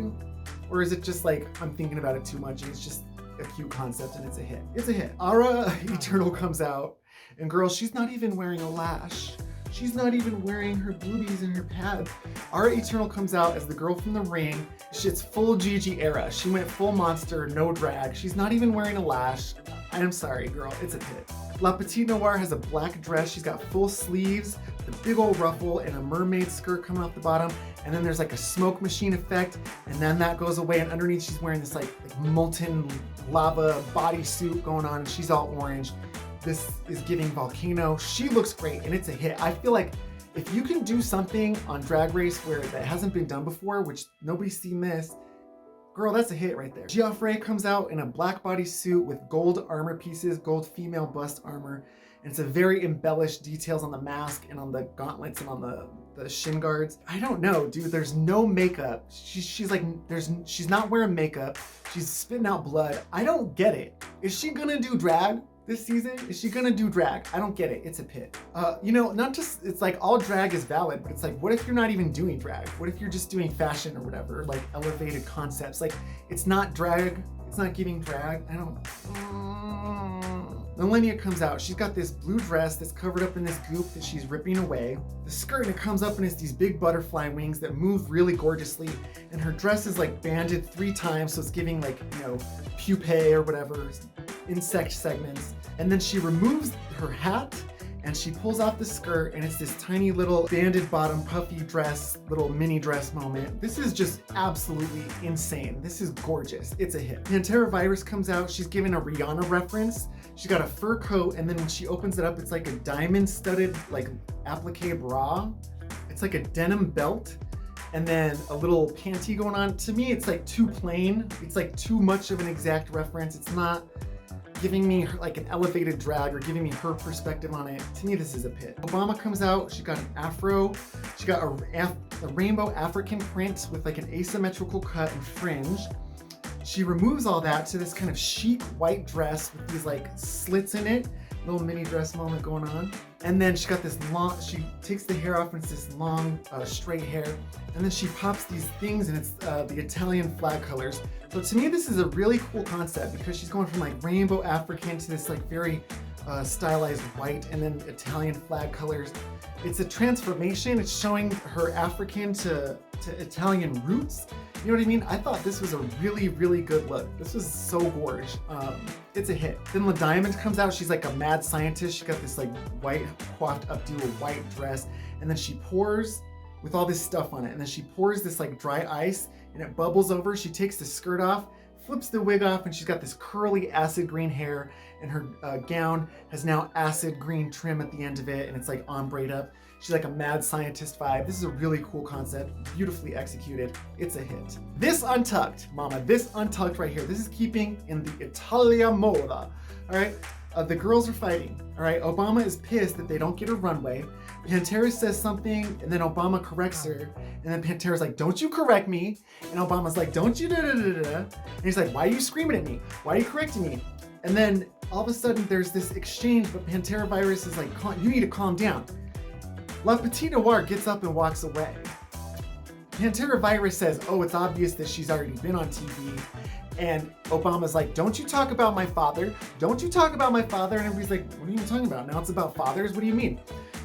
Or is it just like, I'm thinking about it too much and it's just a cute concept and it's a hit? It's a hit. Aura Eternal comes out, and girl, she's not even wearing a lash. She's not even wearing her boobies and her pads. Aura Eternal comes out as the girl from the ring. It's full Gigi era. She went full monster, no drag. She's not even wearing a lash. I am sorry, girl, it's a hit. La Petite Noire has a black dress. She's got full sleeves, the big old ruffle, and a mermaid skirt coming off the bottom. And then there's like a smoke machine effect, and then that goes away, and underneath she's wearing this like molten lava bodysuit going on, and she's all orange. This is giving volcano. She looks great, and it's a hit. I feel like if you can do something on Drag Race where that hasn't been done before, which nobody's seen this, girl, that's a hit right there. Geoffrey comes out in a black bodysuit with gold armor pieces, gold female bust armor, and it's a very embellished details on the mask and on the gauntlets and on the shin guards. I don't know, dude. There's no makeup. She's like, she's not wearing makeup. She's spitting out blood. I don't get it. Is she gonna do drag this season? Is she gonna do drag? I don't get it. It's a pit. You know, not just, it's like all drag is valid, but it's like, what if you're not even doing drag? What if you're just doing fashion or whatever, like elevated concepts? Like, it's not drag. It's not giving drag. I don't. Millennia comes out. She's got this blue dress that's covered up in this goop that she's ripping away. The skirt, and it comes up and it's these big butterfly wings that move really gorgeously. And her dress is like banded 3 times, so it's giving like, you know, pupae or whatever, insect segments. And then she removes her hat and she pulls off the skirt, and it's this tiny little banded bottom puffy dress, little mini dress moment. This is just absolutely insane. This is gorgeous. It's a hit. Pantera Virus comes out. She's giving a Rihanna reference. She's got a fur coat, and then when she opens it up, it's like a diamond studded like applique bra. It's like a denim belt, and then a little panty going on. To me, it's like too plain. It's like too much of an exact reference. It's not giving me like an elevated drag or giving me her perspective on it. To me, this is a pit. Obama comes out. She got an afro. She got a rainbow African print with like an asymmetrical cut and fringe. She removes all that to this kind of chic white dress with these like slits in it. Little mini dress moment going on. And then she got this long, she takes the hair off and it's this long straight hair. And then she pops these things, and it's the Italian flag colors. So to me, this is a really cool concept because she's going from like rainbow African to this like very stylized white and then Italian flag colors. It's a transformation. It's showing her African to Italian roots. You know what I mean? I thought this was a really, really good look. This was so gorgeous. It's a hit. Then La Diamond comes out. She's like a mad scientist. She got this like white coiffed updo, a white dress. And then she pours with all this stuff on it. And then she pours this like dry ice and it bubbles over. She takes the skirt off, flips the wig off, and she's got this curly acid green hair, and her gown has now acid green trim at the end of it, and it's like ombre'd up. She's like a mad scientist vibe. This is a really cool concept, beautifully executed. It's a hit. This untucked, mama, this untucked right here, this is keeping in the Italia moda, all right? The girls are fighting, all right? Obama is pissed that they don't get a runway. Pantera says something, and then Obama corrects her, and then Pantera's like, don't you correct me. And Obama's like, don't you da-da-da-da-da. And he's like, why are you screaming at me? Why are you correcting me? And then all of a sudden there's this exchange, but Pantera Virus is like, you need to calm down. La Petite Noire gets up and walks away. Pantera Virus says, oh, it's obvious that she's already been on TV. And Obama's like, don't you talk about my father. Don't you talk about my father. And everybody's like, what are you talking about? Now it's about fathers? What do you mean?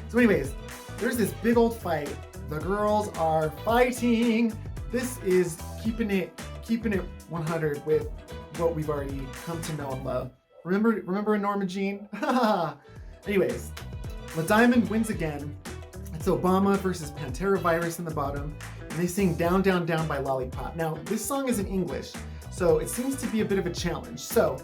So anyways, there's this big old fight. The girls are fighting. This is keeping it 100 with what we've already come to know and love. Remember Norma Jean? Anyways, La Diamond wins again. It's Obama versus Pantera Virus in the bottom, and they sing Down, Down, Down by Lollipop. Now, this song is in English, so it seems to be a bit of a challenge. So,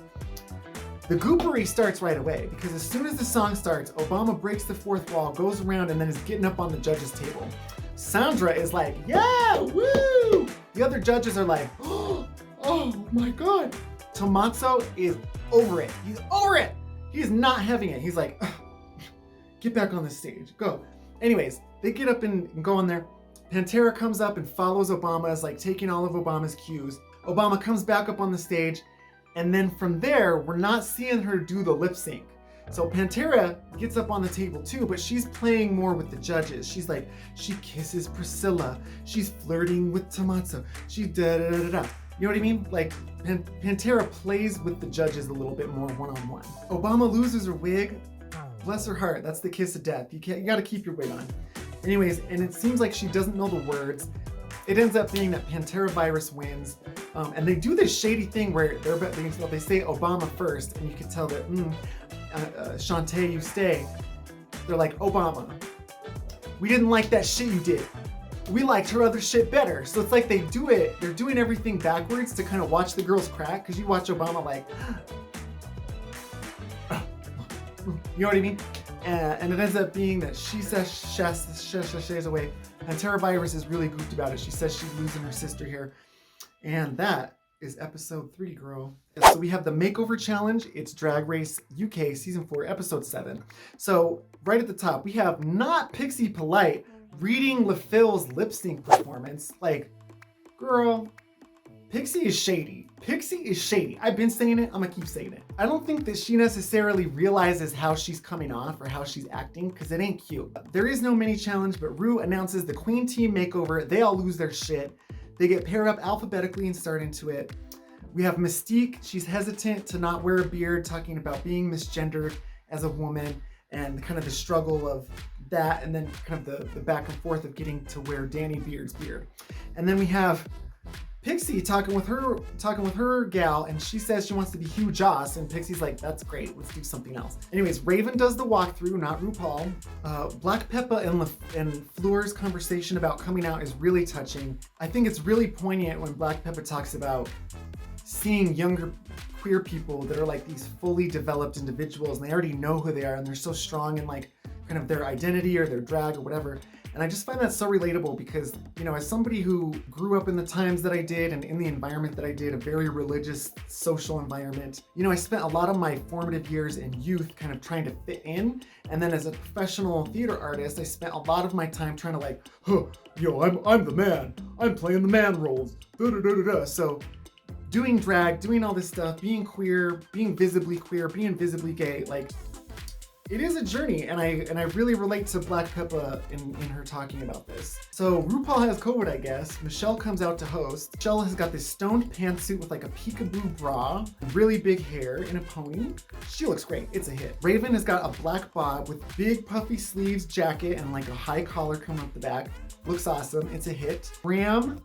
the goopery starts right away, because as soon as the song starts, Obama breaks the fourth wall, goes around, and then is getting up on the judges' table. Sandra is like, yeah, woo! The other judges are like, oh my God. Tommaso is over it. He's over it. He's not having it. He's like, get back on the stage, go. Anyways, they get up and go on there. Pantera comes up and follows Obama, is like taking all of Obama's cues. Obama comes back up on the stage, and then from there, we're not seeing her do the lip sync. So Pantera gets up on the table too, but she's playing more with the judges. She's like, she kisses Priscilla. She's flirting with Tommaso. She da-da-da-da-da. You know what I mean? Like, Pantera plays with the judges a little bit more one-on-one. Obama loses her wig. Bless her heart, that's the kiss of death. You gotta keep your wig on. Anyways, and it seems like she doesn't know the words. It ends up being that Pantera Virus wins. And they do this shady thing where they say Obama first, and you can tell that, Shantae, you stay. They're like, Obama, we didn't like that shit you did. We liked her other shit better. So it's like they're doing everything backwards to kind of watch the girls crack, because you watch Obama like, you know what I mean? And it ends up being that she says away. Pantera Virus is really goofed about it. She says she's losing her sister here. And that is episode 3, girl. So we have the Makeover Challenge. It's Drag Race UK Season 4, Episode 7. So right at the top, we have not Pixie Polite reading LaPhil's lip sync performance. Like, girl, Pixie is shady. Pixie is shady. I've been saying it, I'm gonna keep saying it. I don't think that she necessarily realizes how she's coming off or how she's acting, because it ain't cute. There is no mini challenge, but Ru announces the Queen Team Makeover. They all lose their shit. They get paired up alphabetically and start into it. We have Mystique. She's hesitant to not wear a beard, talking about being misgendered as a woman and kind of the struggle of that, and then kind of the back and forth of getting to wear Danny Beard's beard. And then we have Pixie talking with her gal, and she says she wants to be Hugh Joss, and Pixie's like, that's great, let's do something else. Anyways, Raven does the walkthrough, not RuPaul. Black Peppa and Fleur's conversation about coming out is really touching. I think it's really poignant when Black Peppa talks about seeing younger queer people that are like these fully developed individuals, and they already know who they are, and they're so strong in like kind of their identity or their drag or whatever. And I just find that so relatable because, you know, as somebody who grew up in the times that I did and in the environment that I did, a very religious, social environment, you know, I spent a lot of my formative years in youth kind of trying to fit in. And then as a professional theater artist, I spent a lot of my time trying to like, I'm the man. I'm playing the man roles. So doing drag, doing all this stuff, being queer, being visibly gay, like, it is a journey, and I really relate to Black Peppa in her talking about this. So RuPaul has COVID, I guess. Michelle comes out to host. Michelle has got this stoned pantsuit with like a peekaboo bra, really big hair, in a pony. She looks great, it's a hit. Raven has got a black bob with big puffy sleeves, jacket, and like a high collar coming up the back. Looks awesome, it's a hit. Graham,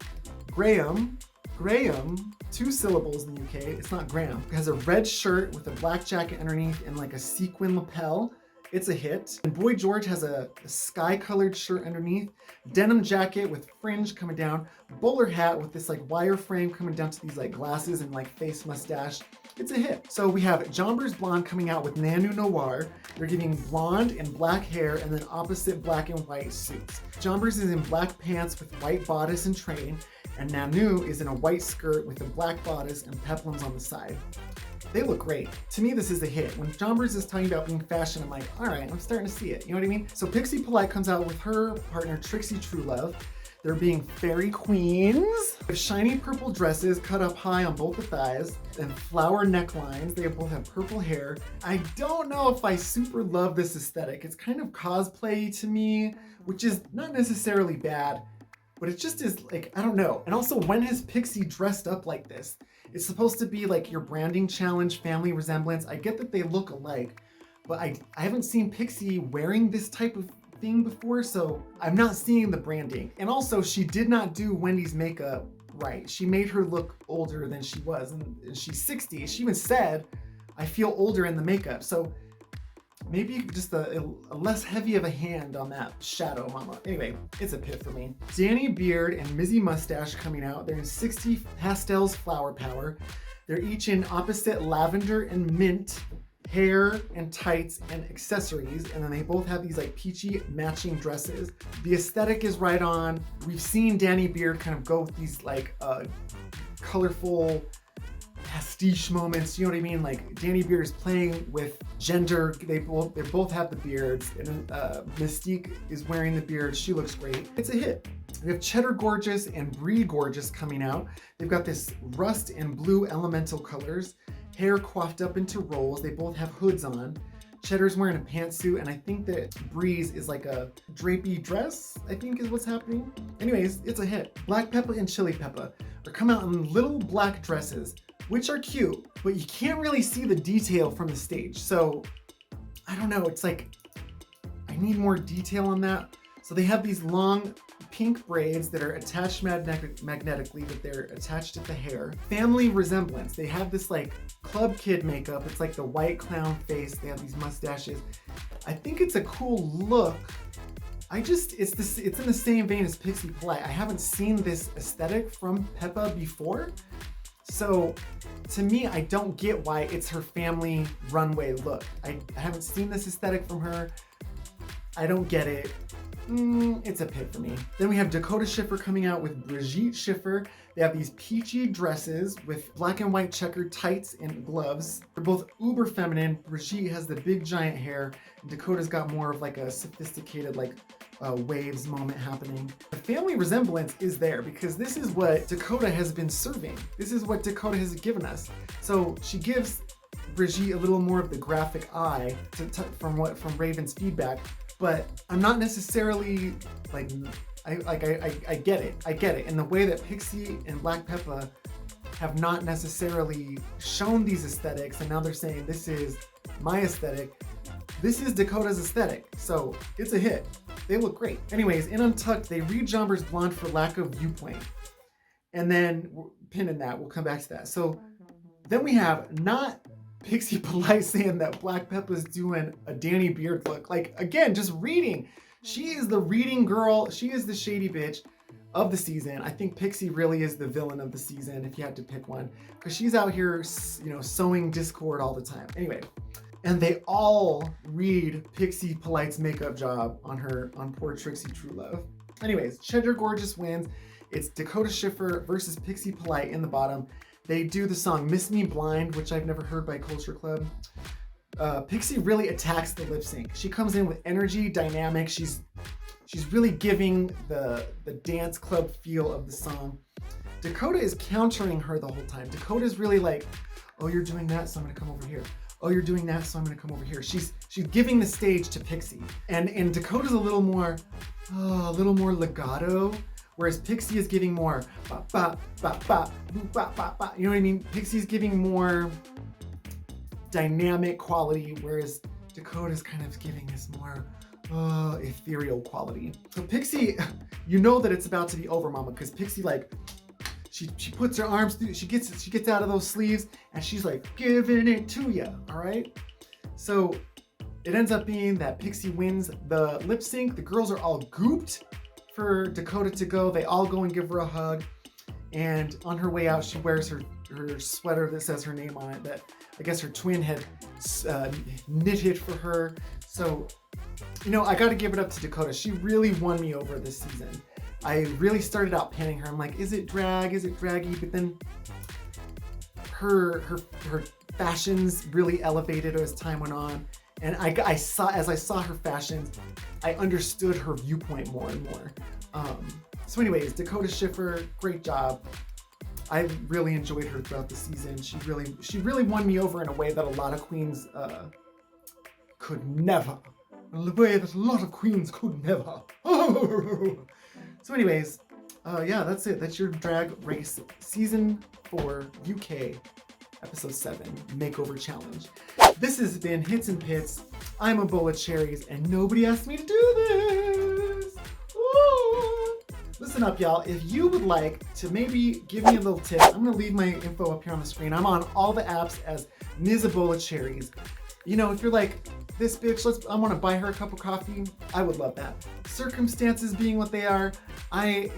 2 syllables in the UK, it's not Graham. It has a red shirt with a black jacket underneath and like a sequin lapel. It's a hit. And Boy George has a sky-colored shirt underneath, denim jacket with fringe coming down, bowler hat with this like wireframe coming down to these like glasses and like face mustache. It's a hit. So we have Jombers Blonde coming out with Nanu Noir. They're giving blonde and black hair and then opposite black and white suits. Jombers is in black pants with white bodice and train, and Nanu is in a white skirt with a black bodice and peplums on the side. They look great. To me, this is a hit. When Jombers is talking about being fashion, I'm like, all right, I'm starting to see it. You know what I mean? So Pixie Polite comes out with her partner, Trixie True Love. They're being fairy queens. They have shiny purple dresses cut up high on both the thighs and flower necklines. They both have purple hair. I don't know if I super love this aesthetic. It's kind of cosplay to me, which is not necessarily bad, but it just is like, I don't know. And also, when has Pixie dressed up like this? It's supposed to be like your branding challenge, family resemblance. I get that they look alike, but I haven't seen Pixie wearing this type of thing before, so I'm not seeing the branding. And also, she did not do Wendy's makeup right. She made her look older than she was, and she's 60. She even said, I feel older in the makeup. So maybe just a less heavy of a hand on that shadow, mama. Anyway, it's a pit for me. Danny Beard and Mizzy Mustache coming out. They're in 60 Pastels Flower Power. They're each in opposite lavender and mint hair and tights and accessories, and then they both have these like peachy matching dresses. The aesthetic is right on. We've seen Danny Beard kind of go with these like colorful pastiche moments, you know what I mean? Like Danny Beard is playing with gender. They both have the beards, and Mystique is wearing the beard. She looks great. It's a hit. We have Cheddar Gorgeous and Brie Gorgeous coming out. They've got this rust and blue elemental colors. Hair coiffed up into rolls. They both have hoods on. Cheddar's wearing a pantsuit, and I think that Bree's is like a drapey dress, I think is what's happening. Anyways, it's a hit. Black Peppa and Chili Peppa are coming out in little black dresses, which are cute, but you can't really see the detail from the stage. So I don't know, it's like, I need more detail on that. So they have these long pink braids that are attached magnetically, but they're attached at the hair. Family Resemblance. They have this like club kid makeup. It's like the white clown face. They have these mustaches. I think it's a cool look. It's in the same vein as Pixie Polite. I haven't seen this aesthetic from Peppa before. So to me, I don't get why it's her family runway look. I haven't seen this aesthetic from her. I don't get it. It's a pit for me. Then we have Dakota Schiffer coming out with Brigitte Schiffer. They have these peachy dresses with black and white checkered tights and gloves. They're both uber feminine. Brigitte has the big giant hair, and Dakota's got more of like a sophisticated like waves moment happening. The family resemblance is there because this is what Dakota has been serving. This is what Dakota has given us. So she gives Brigitte a little more of the graphic eye from Raven's feedback. But I'm not necessarily like, I get it. I get it. And the way that Pixie and Black Peppa have not necessarily shown these aesthetics, and now they're saying this is my aesthetic. This is Dakota's aesthetic. So it's a hit. They look great. Anyways, in Untucked, they re-jombers blonde for lack of viewpoint. And then pinning that, we'll come back to that. So then we have not Pixie Polite saying that Black Peppa's doing a Danny Beard look. Like, again, just reading. She is the reading girl. She is the shady bitch of the season. I think Pixie really is the villain of the season, if you had to pick one, because she's out here, you know, sowing discord all the time. Anyway, and they all read Pixie Polite's makeup job on poor Trixie Truelove. Anyways, Cheddar Gorgeous wins. It's Dakota Schiffer versus Pixie Polite in the bottom. They do the song Miss Me Blind, which I've never heard by Culture Club. Pixie really attacks the lip sync. She comes in with energy, dynamic. She's really giving the dance club feel of the song. Dakota is countering her the whole time. Dakota's really like, oh, you're doing that, so I'm gonna come over here. Oh, you're doing that, so I'm gonna come over here. She's giving the stage to Pixie. And Dakota's a little more legato. Whereas Pixie is giving more ba ba ba ba ba ba ba. You know what I mean? Pixie's giving more dynamic quality, whereas Dakota's kind of giving this more ethereal quality. So Pixie, you know that it's about to be over, mama, because Pixie like she puts her arms through, she gets out of those sleeves and she's like giving it to you. All right. So it ends up being that Pixie wins the lip sync. The girls are all gooped for Dakota to go. They all go and give her a hug, and on her way out she wears her sweater that says her name on it that I guess her twin had knitted for her. So, you know, I gotta give it up to Dakota. She really won me over this season. I really started out panning her. I'm like, is it drag? Is it draggy? But then her fashions really elevated as time went on, And as I saw her fashions, I understood her viewpoint more and more. So anyways, Dakota Schiffer, great job. I really enjoyed her throughout the season. She really won me over in a way that a lot of queens could never. In a way that a lot of queens could never. So anyways, yeah, that's it. That's your Drag Race Season 4 UK Episode 7 Makeover Challenge. This has been Hits and Pits. I'm Ebola Cherries, and nobody asked me to do this. Ooh. Listen up, y'all. If you would like to maybe give me a little tip, I'm going to leave my info up here on the screen. I'm on all the apps as Ms. Ebola Cherries. You know, if you're like, this bitch, I want to buy her a cup of coffee, I would love that. Circumstances being what they are, I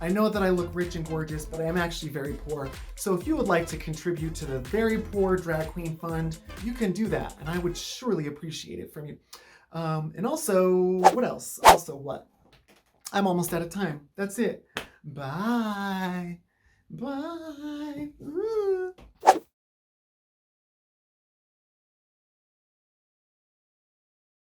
know that I look rich and gorgeous, but I am actually very poor. So if you would like to contribute to the Very Poor Drag Queen Fund, you can do that, and I would surely appreciate it from you. And also, what else? What? I'm almost out of time. That's it. Bye. Bye. Ooh.